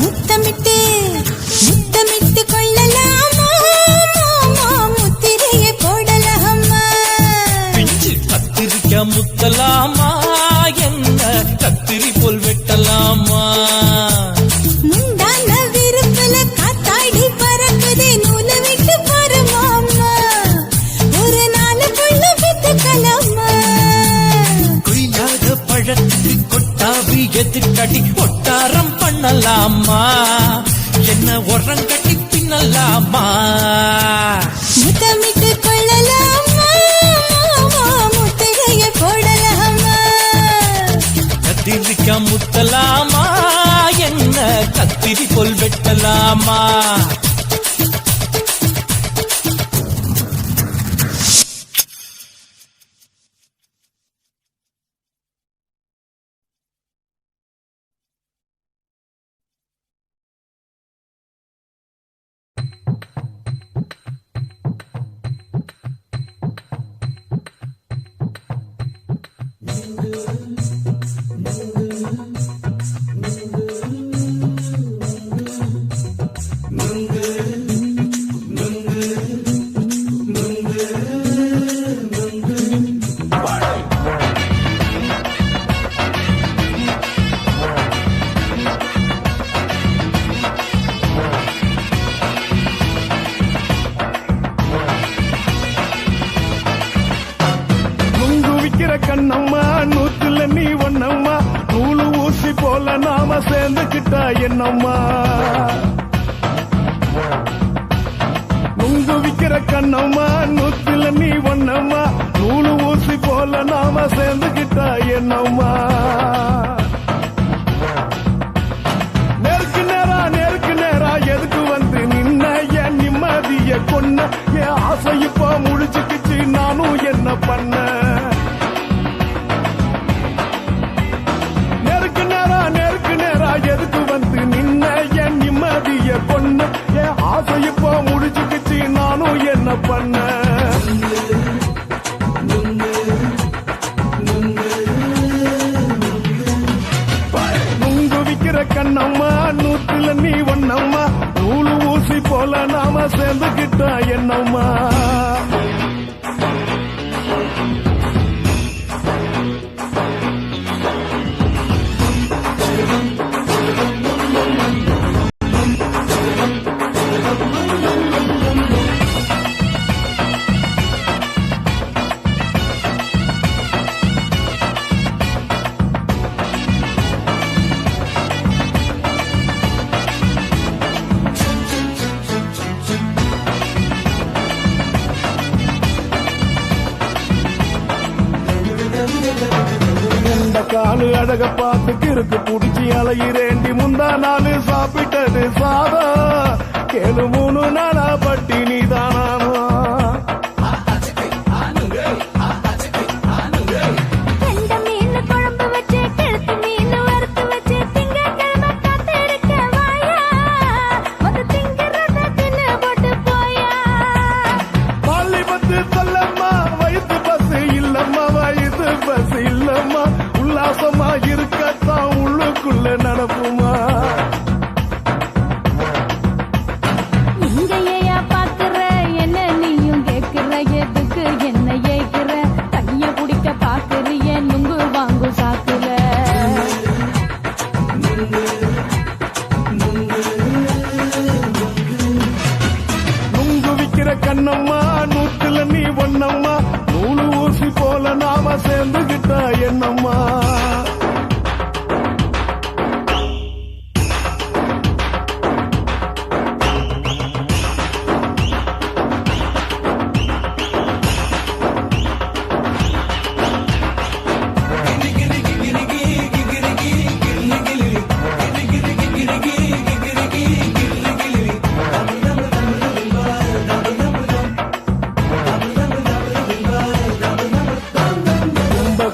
Speaker 8: முத்தமிட்டு முத்தமிட்டு கொள்ளலாமா மாமா முத்திரைய போடலாமா
Speaker 6: பிஞ்சு கத்திரிக்கா முத்தலாமா என்ன கத்திரி போல் வெட்டலாமா
Speaker 8: முந்தான விருப்பல காத்தாடி பறக்குது நூலை விட்டு பாரு மாமா ஒரு நாளுக்குள்ள பெத்துக்கலாமா
Speaker 6: கொய்யாத பழத்துக்கு கொட்டாவி எதுக்கடி கொட்டாரம் பண்ணலாமா என்ன உரம் கட்டி பின்னலாமா
Speaker 8: முத்தமிட்டு கொள்ளலாமா மாமா முத்திரைய போடலாமா
Speaker 6: கத்திரிக்கா முத்தலாமா என்ன கத்திரி போல் வெட்டலாமா
Speaker 9: விக்கிற கண்ணம்மா நூத்துல நீ ஒண்ணம்மா நூலு ஊசி போல நாம சேர்ந்துக்கிட்டா என்னம்மா நுங்கு விக்கிற கண்ணம்மா நூத்துல நீ ஒண்ணம்மா நூலு ஊசி போல நாம சேர்ந்துக்கிட்டா என்னம்மா நேருக்கு நேரா எதுக்கு வந்து நின்ன என் நிம்மதிய கொன்ன என் ஆசை இப்ப முடிச்சுக்கிச்சு நானும் என்ன பண்ண நேருக்கு நேரா எதுக்கு வந்து நின்ன என் நிம்மதிய கொன்ன என் ஆசை இப்ப முடிச்சுக்கிச்சு நானும் என்ன பண்ண நுங்கு விக்கிற கண்ணம்மா நூத்துல நீ ஒண்ணம்மா நூலு ஊசி போல நாம சேர்ந்துக்கிட்டா என்னம்மா இந்த காலு அழக பார்த்து கிறுக்கு புடிச்சி அலையிறேண்டி முந்தா நாலு சாப்பிட்டது சாதம் கேளு 3 நாளா பட்டினி தானாமா
Speaker 3: கெண்ட மீன் குழம்பு வச்சு கெளுத்து மீன் வறுத்து வச்சு திங்கட்கிழமை காத்திருக்க வாயா வந்து திங்கிறத தின்னு போட்டு போயா
Speaker 9: பள்ளி பத்து சொல்லம்மா வயிற்று பஸ் இல்லம்மா வயிற்று பஸ் இல்லம்மா உல்லாசமா இருக்கத்தான் உள்ளுக்குள்ள நடப்புமா
Speaker 3: இங்கேயா பாக்குற என்ன நீயும் கேக்குற எதுக்கு என்ன ஏக்குற தண்ணிய குடிக்க பாக்குறிய நுங்கு வாங்கு சாக்குற
Speaker 9: நுங்கு விக்கிற கண்ணம்மா நூத்துல நீ ஒண்ணம்மா நூலு ஊசி போல நாம சேர்ந்துகிட்டா என்னம்மா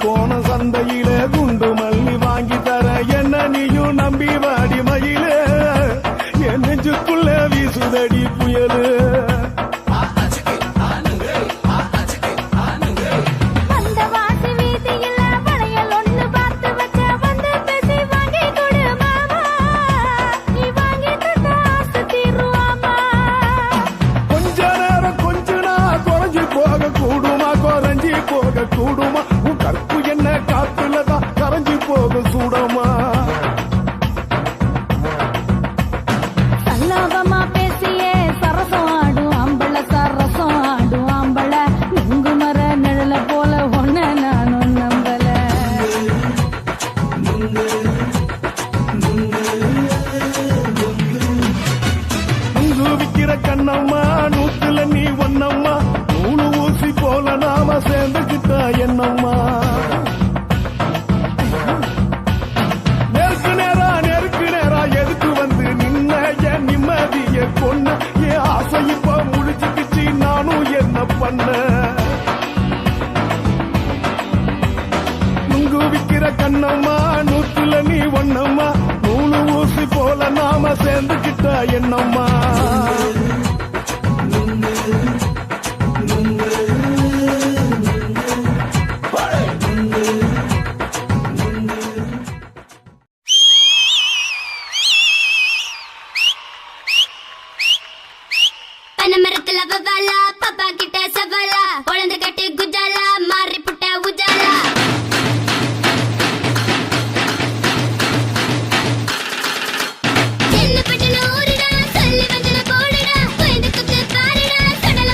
Speaker 9: கோண சந்தையில குண்டு மல்லி வாங்கி தர என்ன நீயும் நம்பி வாடி மயில என் நெஞ்சுக்குள்ள வீசுதடி புயலு
Speaker 3: அந்த வாசி வீதியில வளையல் ஒண்ணு பார்த்து வச்ச வந்து பேசி வாங்கி கொடு மாமா நீ வாங்கி தந்த ஆசை தீருவாமா
Speaker 9: கொஞ்ச நேரம் கொஞ்சனா குறைஞ்சி போக கூடுமா குறைஞ்சி போக கூடுமா உன் கற்பு என்ன காத்துலதான் கரைஞ்சி போக சூடமா
Speaker 3: சல்லாபமா பேசியே சரசம் ஆடும் ஆம்பள சரசம் ஆடும் ஆம்பள நுங்கு மர நிழல போல ஒன்ன நானும் நம்பல
Speaker 9: நுங்கு விக்கிற கண்ணம்மா நூத்துல நீ ஒண்ணம்மா நூலு ஊசி போல நாம சேர்ந்துக்கிட்டா என்னம்மா நேருக்கு நேரா எதுக்கு வந்து நின்ன என் நிம்மதிய கொன்ன என் ஆசை இப்ப முடிச்சுக்கிச்சு நானும் என்ன பண்ண நுங்கு விக்கிற கண்ணம்மா நூத்துல நீ ஒண்ணம்மா நூலு ஊசி போல நாம சேர்ந்துக்கிட்டா என்னம்மா
Speaker 3: பனமரத்துல வவாலா பாப்பா கிட்ட சவாலா குழந்தை கட்டு குஜாலா மாறி புட்ட உஜாலா சின்ன பட்டன ஊருடா சொல்லி வந்தன போடுடா குழந்தை குத்து பாருடா கடல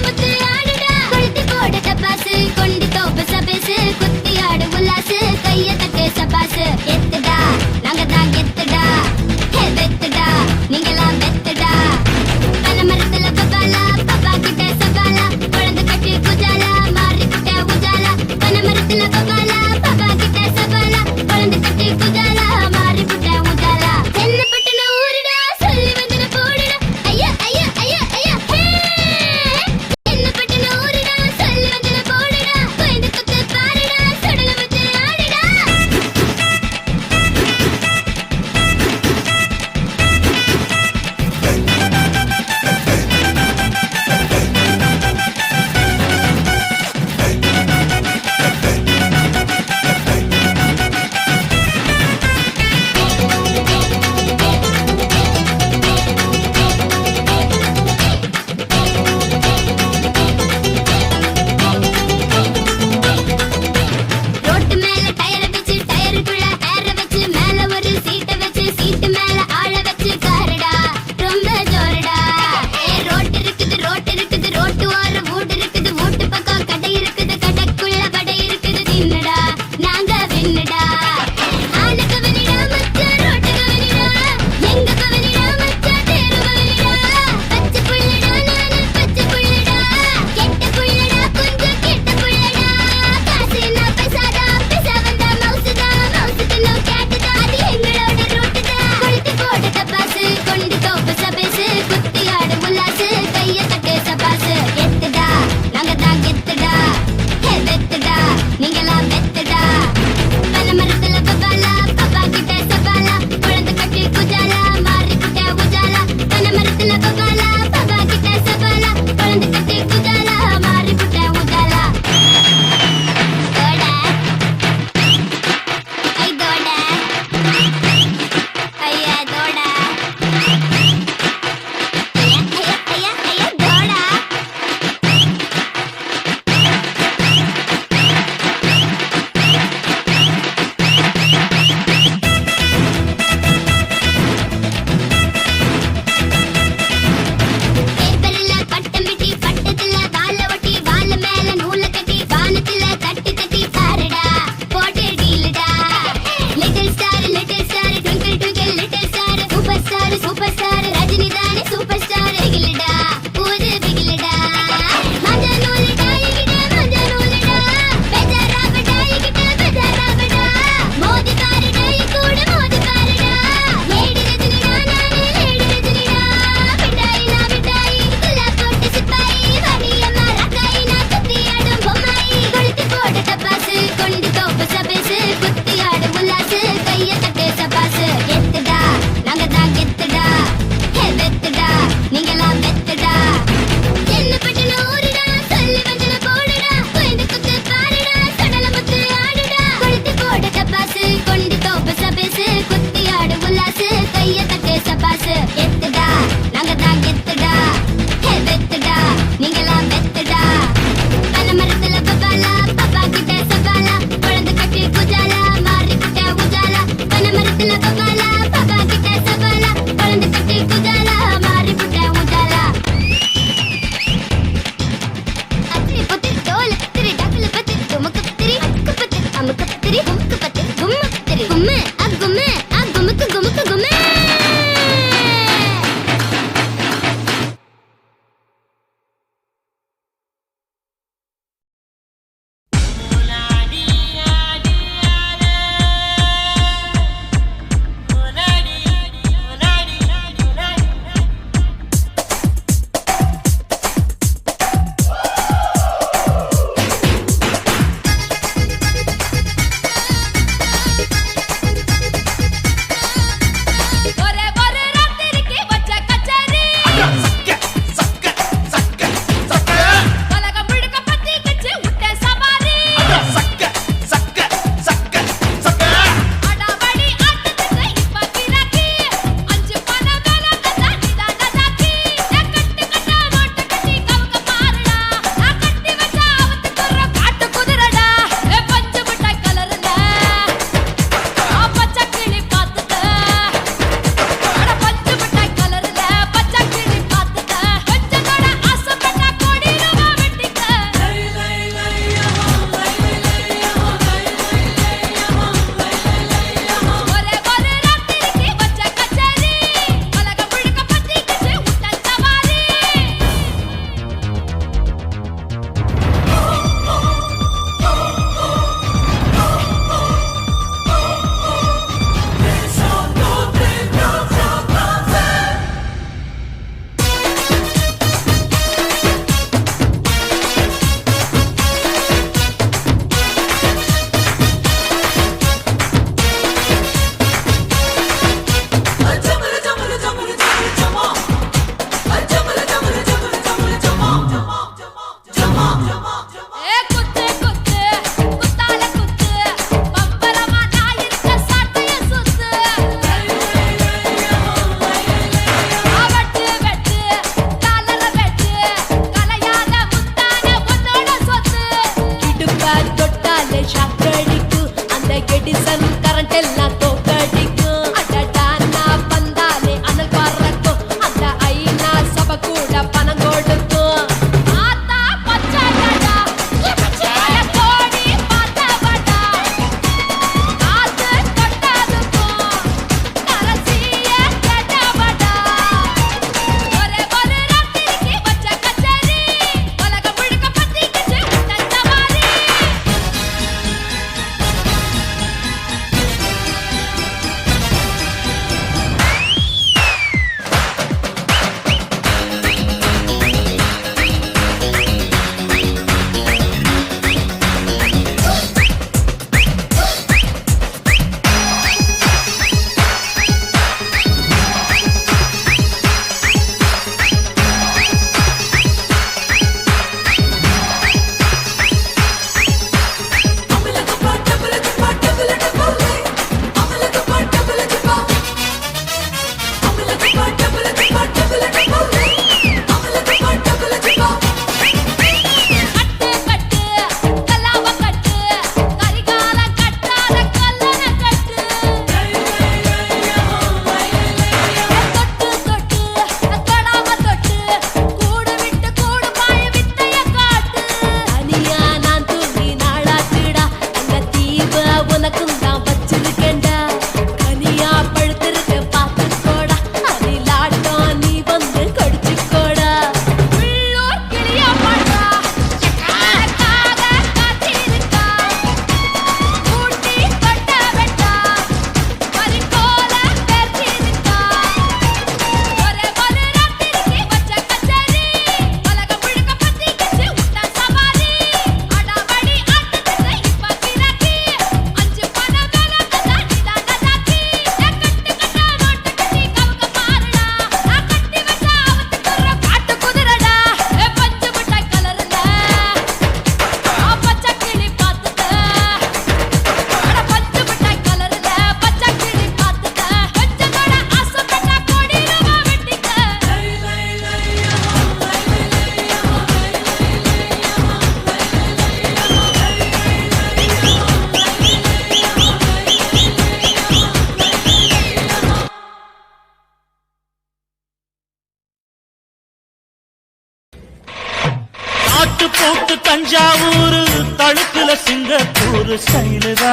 Speaker 6: தஞ்சாவூர் தழுக்குல சிங்கப்பூர் ஸ்டைலுதா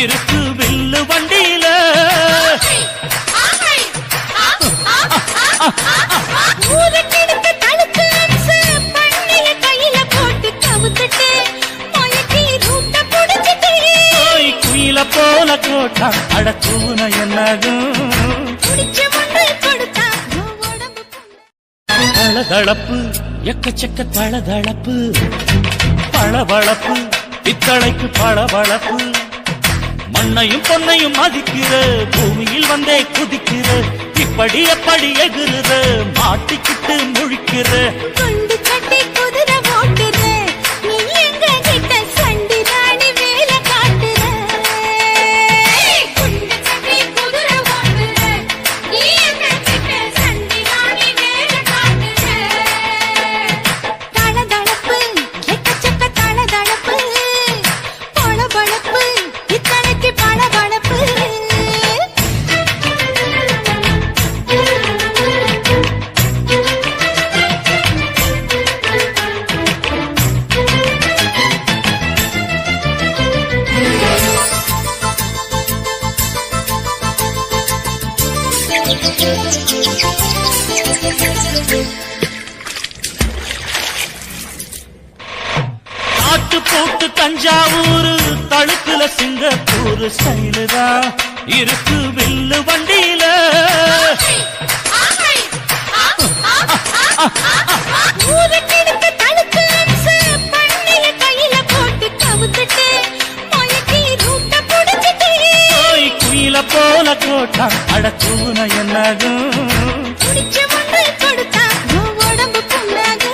Speaker 6: இருக்கு வில்லு வண்டியில
Speaker 8: ஊருக்கெடுத்து தழுக்கு அம்சு, பண்ணைய கையில போட்டு கவுத்துட்டு, மயக்கி ரூட்ட புடிச்சிட்டு,
Speaker 6: குயில போல கோட்டா அடக்கூன என்னகும்
Speaker 8: குடிச்ச மண்ணு கொடுத்தா உன் உடம்பு
Speaker 6: தளதளப்பு எக்கச்சக்க தளதளப்பு பளபளப்பு பித்தளைக்கு பளபளப்பு மண்ணையும் பொன்னையும் மதிக்கிற பூமியில் வந்தே குதிக்கிற இப்படி எப்படி எகுறுற மாட்டிக்கிட்டு முழிக்கிற
Speaker 8: குண்டு கட்டி குதிரை ஓட்டுற, நீ எங்க கிட்ட சண்டி ராணி வேலை காட்டுற. குண்டு கட்டி குதிரை ஓட்டுற, நீ எங்க கிட்ட சண்டி ராணி வேலை காட்டுற. தளதளப்பு எக்கச்சக்க தளதளப்பு பளபளப்பு இத்தனைக்கு பளபளப்பு.
Speaker 6: காட்டு போட்டு தஞ்சாவூர் தழுக்குல சிங்கப்பூர் ஸ்டைலுதா இருக்கு வில்லு வண்டியில
Speaker 8: ஊருக்கெடுத்து தழுக்கு அம்சு, பண்ணைய கையில போட்டு கவுத்துட்டு, மயக்கி ரூட்ட புடிச்சிட்டு,
Speaker 6: குயில போல கோட்டா அடக்கூன என்னகும்
Speaker 8: குடிச்ச மண்ணு கொடுத்தா உன் உடம்பு புண்ணாகு.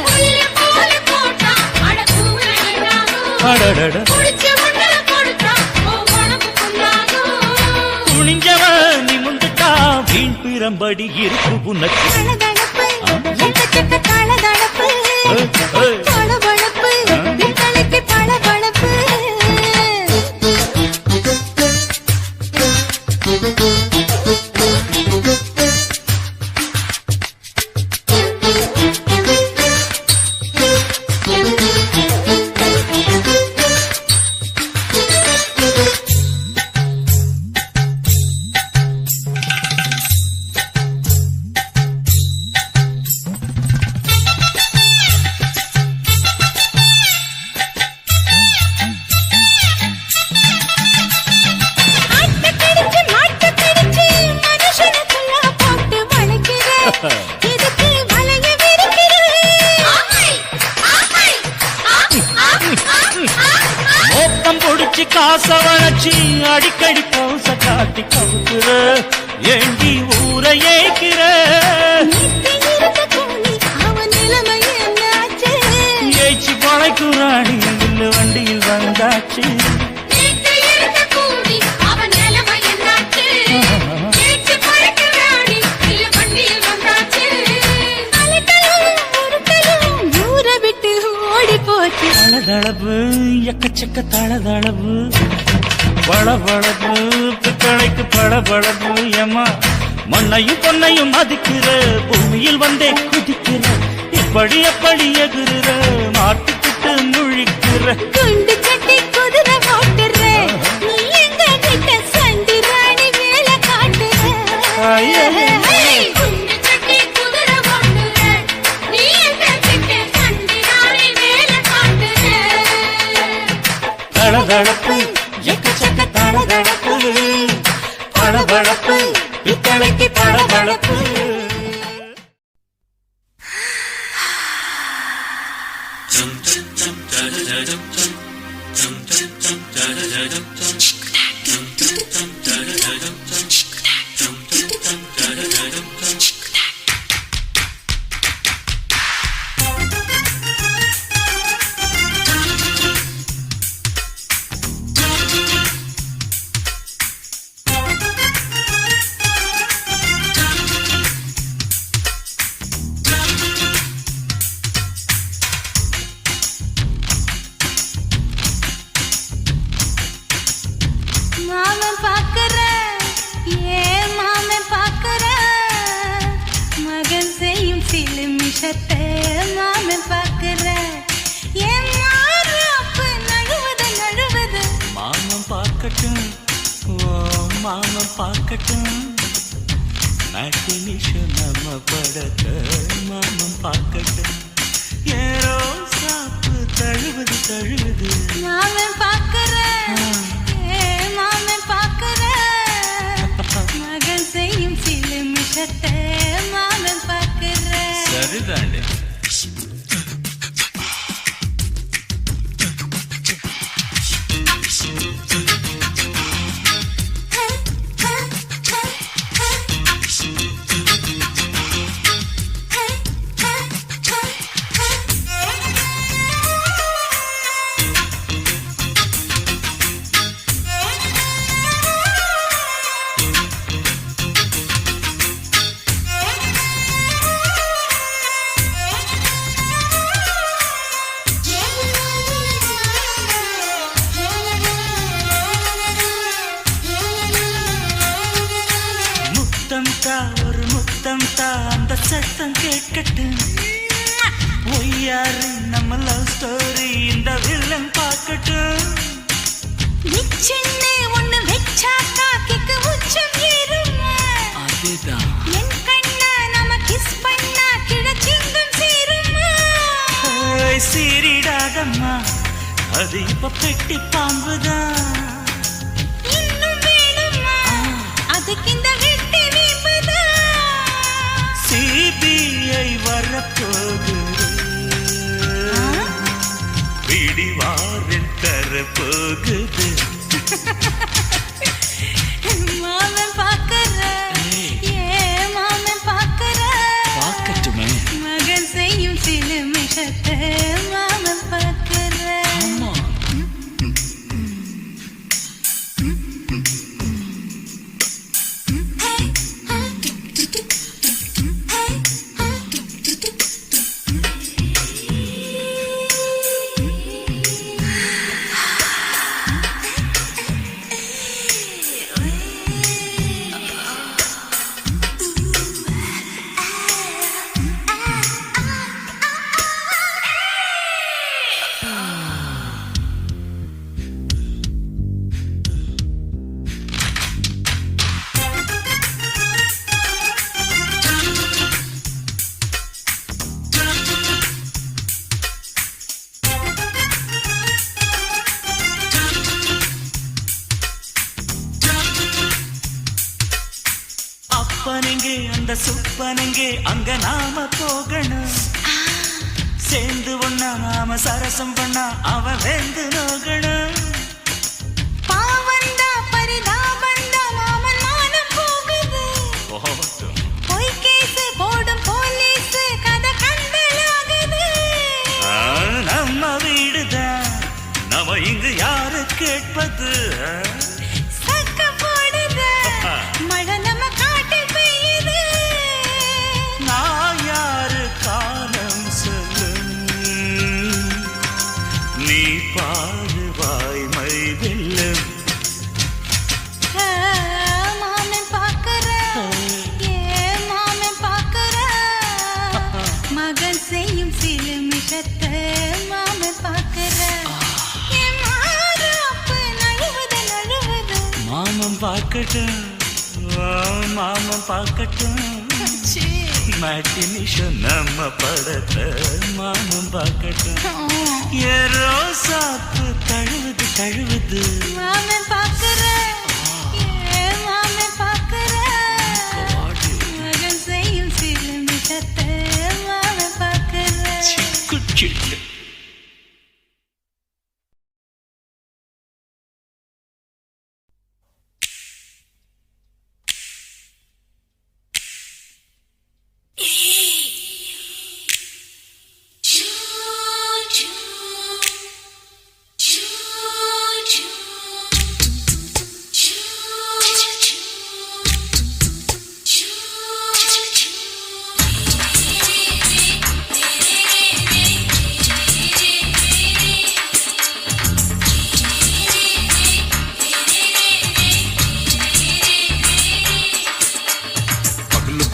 Speaker 8: குயில போல போட்டா அடக்கூன என்னாகும்.
Speaker 6: அடடட
Speaker 8: குடிச்ச மண்ணு கொடுத்தா உன் உடம்பு புண்ணாகு.
Speaker 6: துணிஞ்சவன் நிமிந்துட்டா வீண் பிரம்படி இருக்கு உனக்கு
Speaker 8: தளதளப்பு எக்கச்சக்க தளதளப்பு பளபளப்பு இத்தனைக்கு பளபளப்பு. ஆட்டக்கடிச்சு மாட்டக்கடிச்சு மனுஷனுக்குள்ள போட்டு வளைக்கிற, எதுக்கு வளைய விரிக்கிற?
Speaker 6: மோப்பம் பொடிச்சு காச வளைச்சு அடிக்கடி பௌச காட்டி கவுக்குற ஏண்டி ஊரை ஏக்கிற
Speaker 8: நேத்து இருந்த கூலி, அவன் நிலைமை என்னாச்சு?
Speaker 6: ஏச்சு பழைக்குறாடி வில்லு வண்டியில் வந்தாச்சு
Speaker 8: நேத்து இருந்த கூலி, அவன் நிலைமை என்னாச்சு? நேற்று பறக்கிறாடி, இல்ல வண்டியில் வந்தாச்சு. அலட்டலும் உருட்டலும் ஊரை விட்டு ஓடி போச்சு.
Speaker 6: தளதளவு எக்கச்சக்க தளதளவு பளபளப்பு பித்தளைக்கு பளபளப்பு ஏமா மண்ணையும் பொன்னையும் மதிக்கிற பூமியில் வந்தே குதிக்கிற இப்படி எப்படி எகுறுற மாட்டிக்கிட்டு முழிக்கிற
Speaker 8: குண்டு சட்டி குதிரை ஓட்டுற, நீ எங்க கிட்ட சண்டி ராணி வேலை காட்டுற. குண்டு சட்டி குதிரை ஓட்டுற, நீ எங்க கிட்ட சண்டி ராணி வேலை காட்டுற.
Speaker 6: தளதளப்பு எக்கச்சக்க தளதளப்பு பளபளப்பு பித்தளைக்கு பளபளப்பு
Speaker 8: மாமன் பாக்குற
Speaker 6: பார்க்கட்டும் மேட்டினிஷோ நம்ம படத்தை மாமன் பார்க்கட்டும் ஏரோ சாப்பு தழுவுது தழுவுது
Speaker 8: மாமன் பார்க்கறேன் மாமன் பார்க்கறேன் மகன் செய்யும் சில மிஷத்தை மாமன் பார்க்கறேன்
Speaker 6: சரிதாண்டே ஒரு முத்தம் தா அந்த சத்தம் கேட்கட்டும் ஒய்யாரு நம்ம லவ் ஸ்டோரி இந்த வில்லன் பார்க்கட்டும்
Speaker 8: நிச்சயமே ஒண்ணு வெச்சாக்கா கிக்கு உச்சம் ஏறும்
Speaker 6: அதுதான்
Speaker 8: என் கண்ணா நம்ம கிஸ் பண்ணா கிழச்சிங்கும் சேரும்
Speaker 6: சீரிடாதம்மா அது இப்ப பெட்டி பாம்புதான்
Speaker 8: இன்னும் வேணுமா அதுக்கு இந்த வெட்டி
Speaker 6: சிபிஐ வரப்போகுது பிடிவாரில் தரப்போகுது
Speaker 8: மாமன் பார்க்கறேன் மாமன்
Speaker 6: பார்க்கட்டுமே
Speaker 8: மகன் செய்யும் சில மிஷத்தை மாமன் பார்க்கறேன்
Speaker 6: அப்பனெங்கே அந்த சுப்பனெங்கே அங்க நாம போகணும் சேர்ந்து ஒண்ணா நாம சரசம் பண்ணா அவன் வெந்து நோகணும்
Speaker 8: பாவந்தா பரிதாபந்தா மாமன் மானம் போகுது பொய் கேஸ் போடும் போலீஸ் கதை கண்டலாகுது
Speaker 6: நம்ம வீடுதான் நம்ம இங்கு யாரு கேட்பது
Speaker 8: சக்க போடுது மழை நம்ம காட்டில் பெய்யுது
Speaker 6: நான் யாரு காலம் சொல்லு நீ பாடு வாய்மை வெல்லும்
Speaker 8: மாமன் பார்க்கறேன் மாமன் பார்க்கறேன் மகன் செய்யும் சில மிஷத்தை மாமன் பார்க்கறேன்
Speaker 6: மாமன் பார்க்கட்டும் மாமன் பார்க்கட்டும் மேட்டினிஷோ நம்ம படத்தை மாமன் பார்க்கட்டும் ஏரோ சாப்பு தழுவுது தழுவுது
Speaker 8: மாமன் பார்க்கறேன் மாமன் பார்க்கறேன் மகன் செய்யும் சில மிஷத்தை மாமன் பார்க்கறேன்
Speaker 6: சிக்கு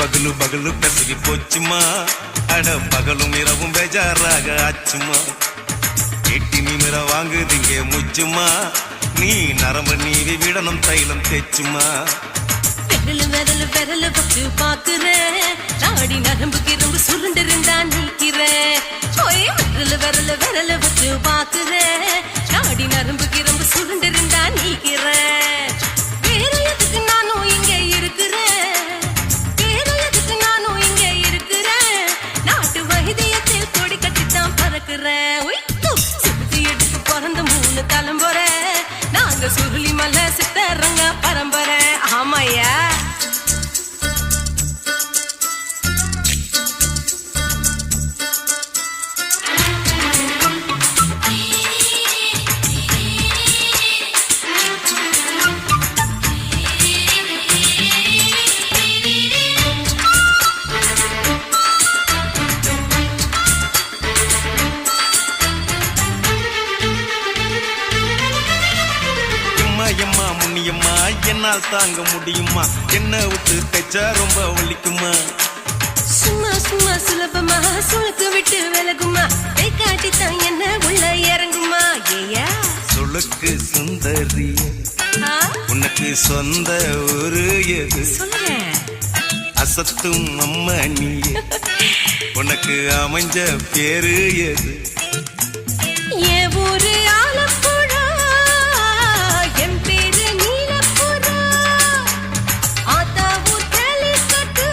Speaker 10: பகலு பகலு பெசகி போச்சுமா அட பகலும் இரவும் பேஜாராக ஆச்சுமா எட்டி நிமிர வாங்குதிங்க முச்சுமா நீ நரம்பு நீவி விடணும் தைலம் தேச்சுமா
Speaker 3: விரல் விரல் விரல் வச்சு பாக்குறேன் நாடி நரம்பு கிரம்பு சுருண்டு இருந்தா நீக்கிறேன் ஓய் விரல் விரல் விரல் வச்சு பாக்குறேன் நாடி நரம்பு கிரம்பு சுருண்டு இருந்தா நீக்கிறேன் வேற எதுக்கு நானும் இங்க இருக்கிறேன் வேற எதுக்கு நானும் இங்க இருக்கிறேன் நாட்டு வைத்தியத்தில் கொடி கட்டித்தான் பறக்கிறேன் ஒய் சுத்தி எடுத்து பிறந்த 3 தலைமுறை நாங்க சுருளி மலை சித்தரங்க பரம்பரை ஆமையா
Speaker 10: எம்மா முன்னியம்மா என்னால் தாங்க முடியுமா என்ன விட்டு தைச்சா ரொம்ப வலிக்குமா
Speaker 3: சும்மா சும்மா சுலபமா சுளுக்கு விட்டு விலகுமா கை காட்டித்தான் என்ன உள்ள இறங்குமா ஏயா
Speaker 10: சுளுக்கு சுந்தரி உனக்கு சொந்த ஊரு எது
Speaker 3: சொல்றேன்
Speaker 10: அசத்தும் அம்மா நீ உனக்கு அமைஞ்ச பேரு எது
Speaker 3: என் ஊரு ஆலப்புழா என் பேரு நீலப்புறா ஆத்தா ஊர் கேலிக்கட்டு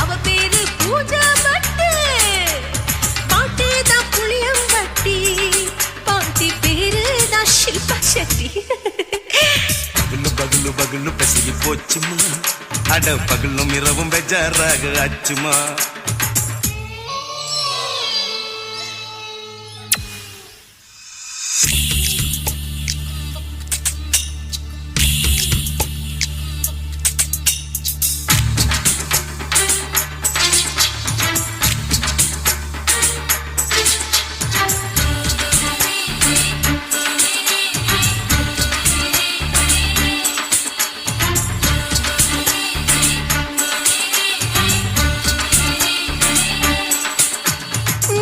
Speaker 3: அவ பேரு பூஜா பட்டு பாட்டு தான் புளியம்பட்டி பாட்டி பேரு தான் ஷில்பா செட்டி
Speaker 10: பகலு பகலு பகலு பசிக்கு போச்சுமா அட பகலும் இரவும் பெஜாராக ஆச்சுமா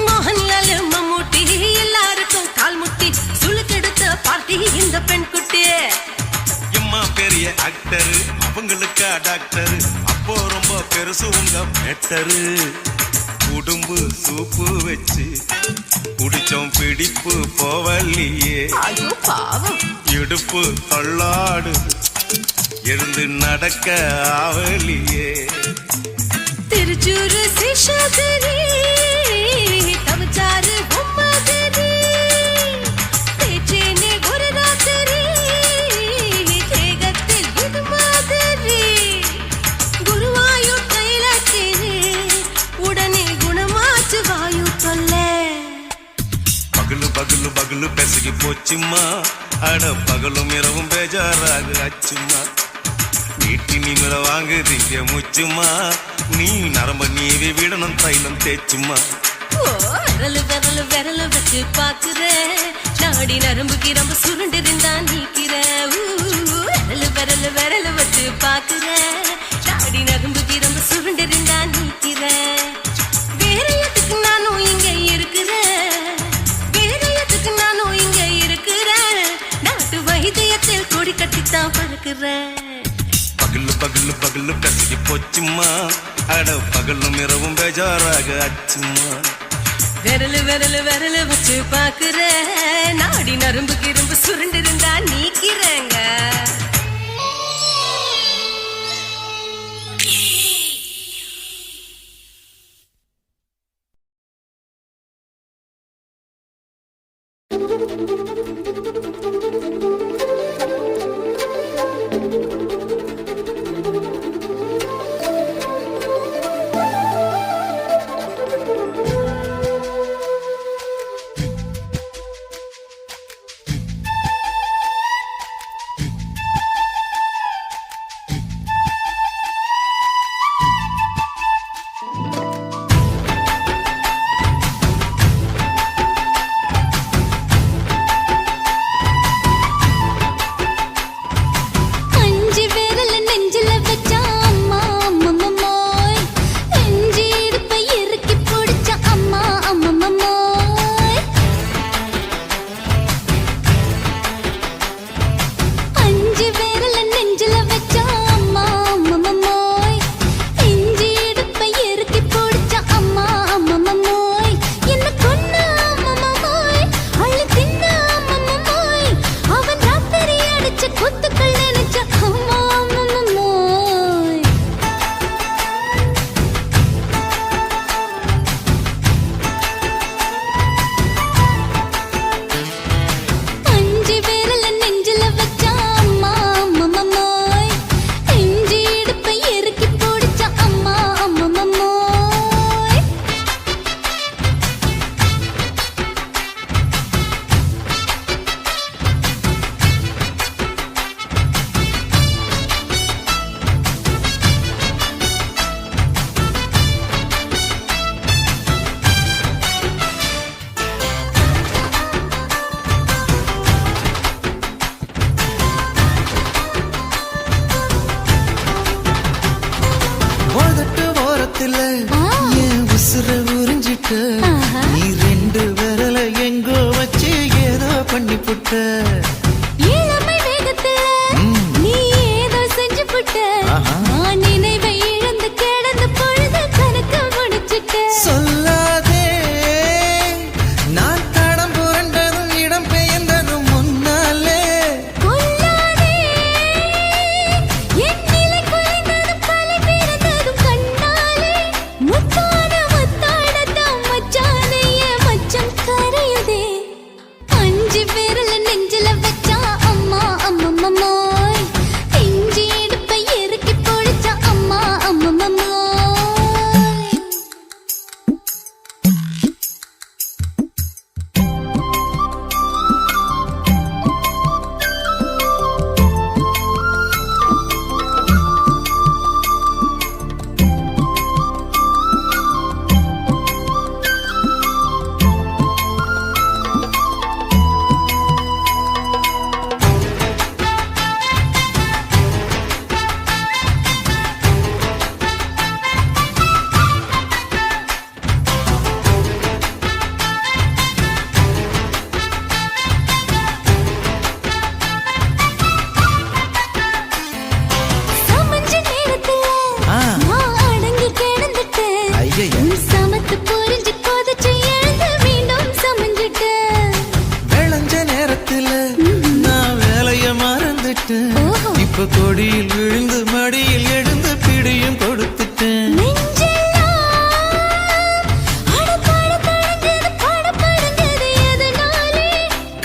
Speaker 3: மோகன்லால் மம்மூட்டி எல்லாருக்கும் கால் முட்டி சுளுக்கெடுத்த பார்ட்டி இந்த பெண் குட்டி
Speaker 10: எம்மா பெரிய ஆக்டரு அவங்களுக்கா டாக்டரு அப்போ ரொம்ப பெருசு உங்க மேட்டரு உடும்பு சூப்பு வச்சு குடிச்சோம் பிடிப்பு போவல்லையே
Speaker 3: ஐயோ பாவம்
Speaker 10: இடுப்பு தள்ளாடு எழுந்து நடக்க ஆவலியே
Speaker 3: திருச்சூரு சிஷாதிரி தவச்சாரு பொம்மதிரி தேச்சேனே ஒரு ராத்திரி தேகத்தில் இது மாதிரி குருவாயூர் தைலத்திரி உடனே குணமாச்சு வாயு தொல்லை
Speaker 10: பகலு பகலு பகலு பெசகி போச்சுமா அட பகலும் இரவும் பேஜாராக ஆச்சுமா வீட்டு நிமிர வாங்குறீங்க முச்சுமா நீ நரம்ப நீவி விடணும் தைலம் தேச்சுமா
Speaker 3: ஓ விரல் விரல் விரல் வச்சு பாக்குறேன் நாடி நரம்பு கிரம்பு சுருண்டு இருந்தா நீக்கிறேன் விரல் விரல் விரல் வச்சு பாக்குறேன் நாடி நரம்பு கிரம்பு சுருண்டு இருந்தா நீக்கிறேன் வேற எதுக்கு நானும் இங்க இருக்கிறேன் வேற எதுக்கு நானும் இங்க இருக்கிறேன் நாட்டு வைத்தியத்தில் கொடி கட்டித்தான் பறக்கிறேன்
Speaker 10: பகலு பகலு பகலு பெசகி போச்சுமா அட பகலும் இரவும் பேஜாராக ஆச்சுமா
Speaker 3: விரல் விரல் விரல் வச்சு பாக்குறேன் நாடி நரம்பு கிரும்பு சுருண்டு இருந்தா நீக்கிறேங்க
Speaker 5: புட்ட
Speaker 8: இளமை வேகத்துல நீ ஏதோ செஞ்சு புட்ட நான் நினைவை இழந்து கிடந்த பொழுது கணக்க முடிச்சிட்ட
Speaker 5: சொல்லாதே நான் தடம் புரண்டதும் இடம் பெயர்ந்ததும் முன்னாலே
Speaker 8: கொல்லாதே என் நிலை குலைந்ததும் கலை பிறந்ததும் கண்ணாலே முத்தான முத்தாடத்தான் மச்சானைய மச்சம் கரையுதே அஞ்சு விரல நெஞ்சில வச்சா அம்மா அம்மம்மோய் இஞ்சி இடுப்பை இறுக்கி பொடிச்சா அம்மா அம்மம்மோய் சமஞ்ச நேரத்துல நான் அடங்கி கிடந்துட்டேன்
Speaker 5: ஐயைய.
Speaker 8: சமத்து புரிஞ்சு கொதிச்சு எழுந்து மீண்டும் சமஞ்சிட்டேன்
Speaker 5: விளைஞ்ச நேரத்துல நான் வேலைய மறந்துட்டேன்
Speaker 8: ஓஹோ.
Speaker 5: இப்ப கொடியில் விழுந்து மடியில் எழுந்து பிடியும் கொடுத்துட்டேன்
Speaker 8: நெஞ்செல்லாம் அடபாட தடங்குது படபடங்குது எதனாலே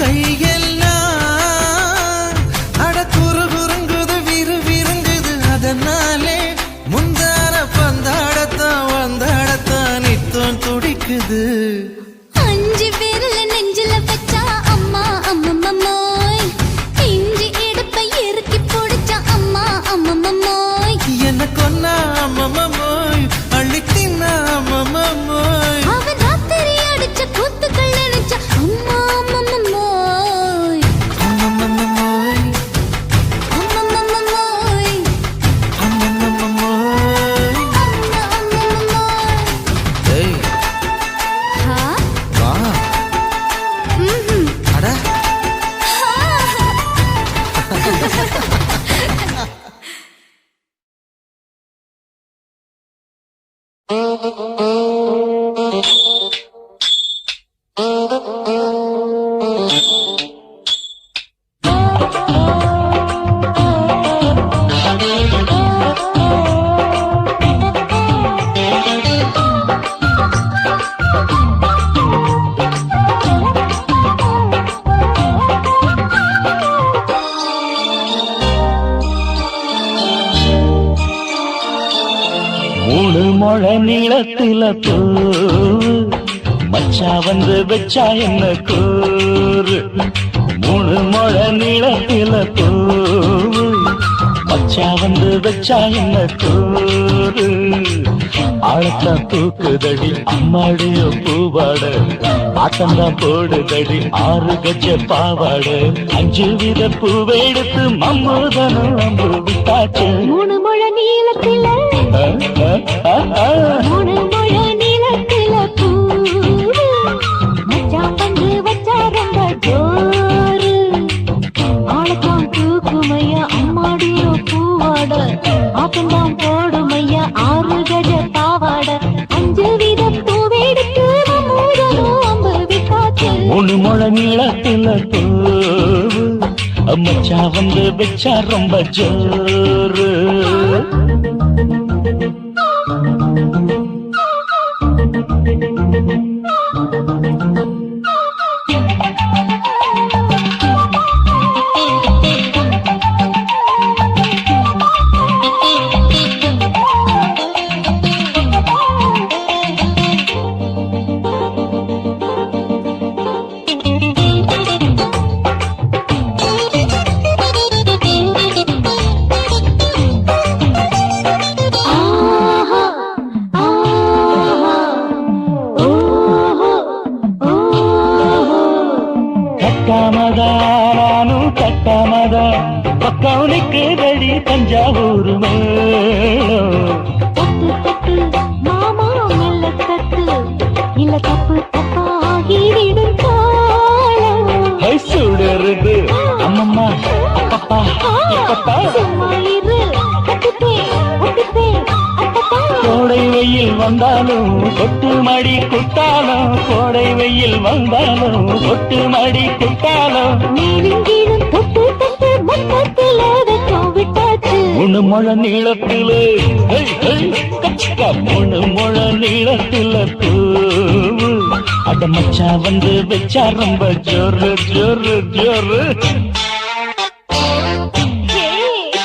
Speaker 5: கையெல்லாம் அட குறுகுறுங்குது விறுவிறுங்குது அதனாலே முந்தான பந்தாடத்தான் வந்தாடத்தான் நித்தம் துடிக்குது
Speaker 8: அஞ்சு விரல நெஞ்சில வச்சா அம்மா அம்மம்மோய் இஞ்சி இடுப்பை இறுக்கி பொடிச்சா அம்மா அம்மம்மோய்
Speaker 5: என்ன கொன்னா அம்மம்மோய் அள்ளி தின்னா அம்மம்மோய்
Speaker 8: அவன் ராத்திரி அடிச்ச கூத்துக்கள் நினைச்ச அம்மா அம்மம்மோய்
Speaker 5: அம்மம்மோய்
Speaker 8: அம்மம்மோய்
Speaker 5: அம்மம்மோய்
Speaker 8: அம்மம்மோய்
Speaker 5: ஏய்
Speaker 8: ஹா
Speaker 5: வா அட
Speaker 2: மூணு முழ நீளத்தில பூ மச்சா வந்து வச்சா என்ன கூறு மூணு முழ நீளத்தில பூ மச்சா வந்து வச்சா என்ன கூறு ஆழத்தான் தூக்குதடி அம்மாடிய பூவாட ஆட்டம்தான் போடுதடி 6 கஜ பாவாட 5 வித பூவை எடுத்து மம்முதனும் அம்பு விட்டாச்சு
Speaker 3: மூணு முழ நீளத்தில மூணு முழ நீளத்தில பூ மச்சான் வந்து வச்சா ரொம்ப ஜோரு ஆளத்தான் தூக்குமையா அம்மாடியோ பூவாட ஆட்டம்தான் போடுமையா 6 கஜ பாவாட 5 வித பூவெடுத்து மூடனோ அம்பு விட்டாச்சு
Speaker 2: மூணு முழ நீளத்தில பூ மச்சா வந்து வச்சா ரொம்ப ஜோரு கட்டாமதா பக்கம் நிக்குதடி தஞ்சாவூர் மேளம்
Speaker 3: தட்டு தட்டு மாமா மெல்ல தட்டு இல்ல தப்பு தப்பாகிவிடும் காலம்
Speaker 2: சுடர
Speaker 11: அத்தத்தான்
Speaker 8: சும்மா இரு அத்துப்பேன் ஒத்துப்பேன் அத்தத்தான்
Speaker 11: கோடை வெயில் வந்தாலும் கொட்டு மடி குத்தாலும் கோடை வெயில் வந்தாலும் கொட்டு மடி குத்தாலும்
Speaker 8: நீரிங்கீழும் தொட்டு தொட்டு மொத்தத்தில் வெக்கம் விட்டாச்சு
Speaker 11: மூணு முழ நீளத்திலே கச்சிக்கா மூணு முழ நீளத்தில தூவு அட மச்சா வந்து வச்சா ரொம்ப ஜோரு ஜோரு ஜோரு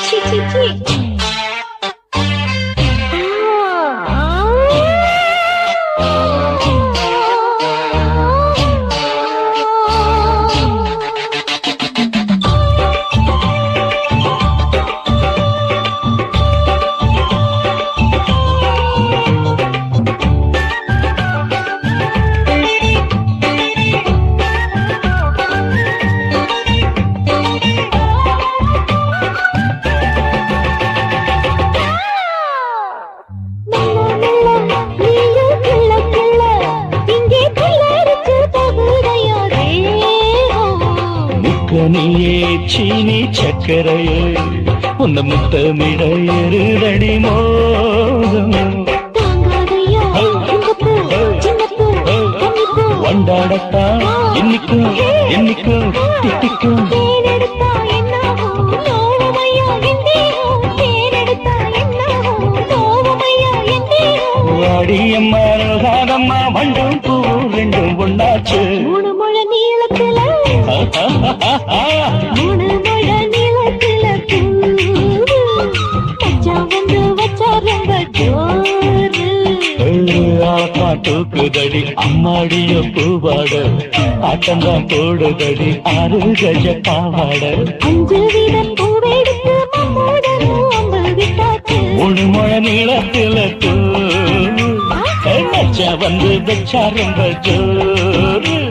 Speaker 8: சி சி சி
Speaker 11: நீயே சீனி சக்கரையே உந்த முத்தமிட எருதடி மோகம் வண்டாடத்தான் இன்னிக்கும் இன்னிக்கும் திட்டிக்கும் வாடியம்மா ரோகாதம்மா வண்டும் பூ ரெண்டும் ஒண்ணாச்சு
Speaker 8: மூணு முழ நீளத்துல மூணு முழ நீளத்துல கச்சா வந்து வச்சா ரொம்ப ஜோரு
Speaker 11: காட்டுக்குதடி அம்மாடிய பூவாட ஆட்டந்தான் போடுதடி 6 கஜ பாவாட
Speaker 8: 5 வீத பூவெடுத்து மம்மோடனும் அம்பு விட்டாச்சு
Speaker 11: மூணு முழ நீளத்தில தூ வந்து வச்சா ரொம்ப ஜோரு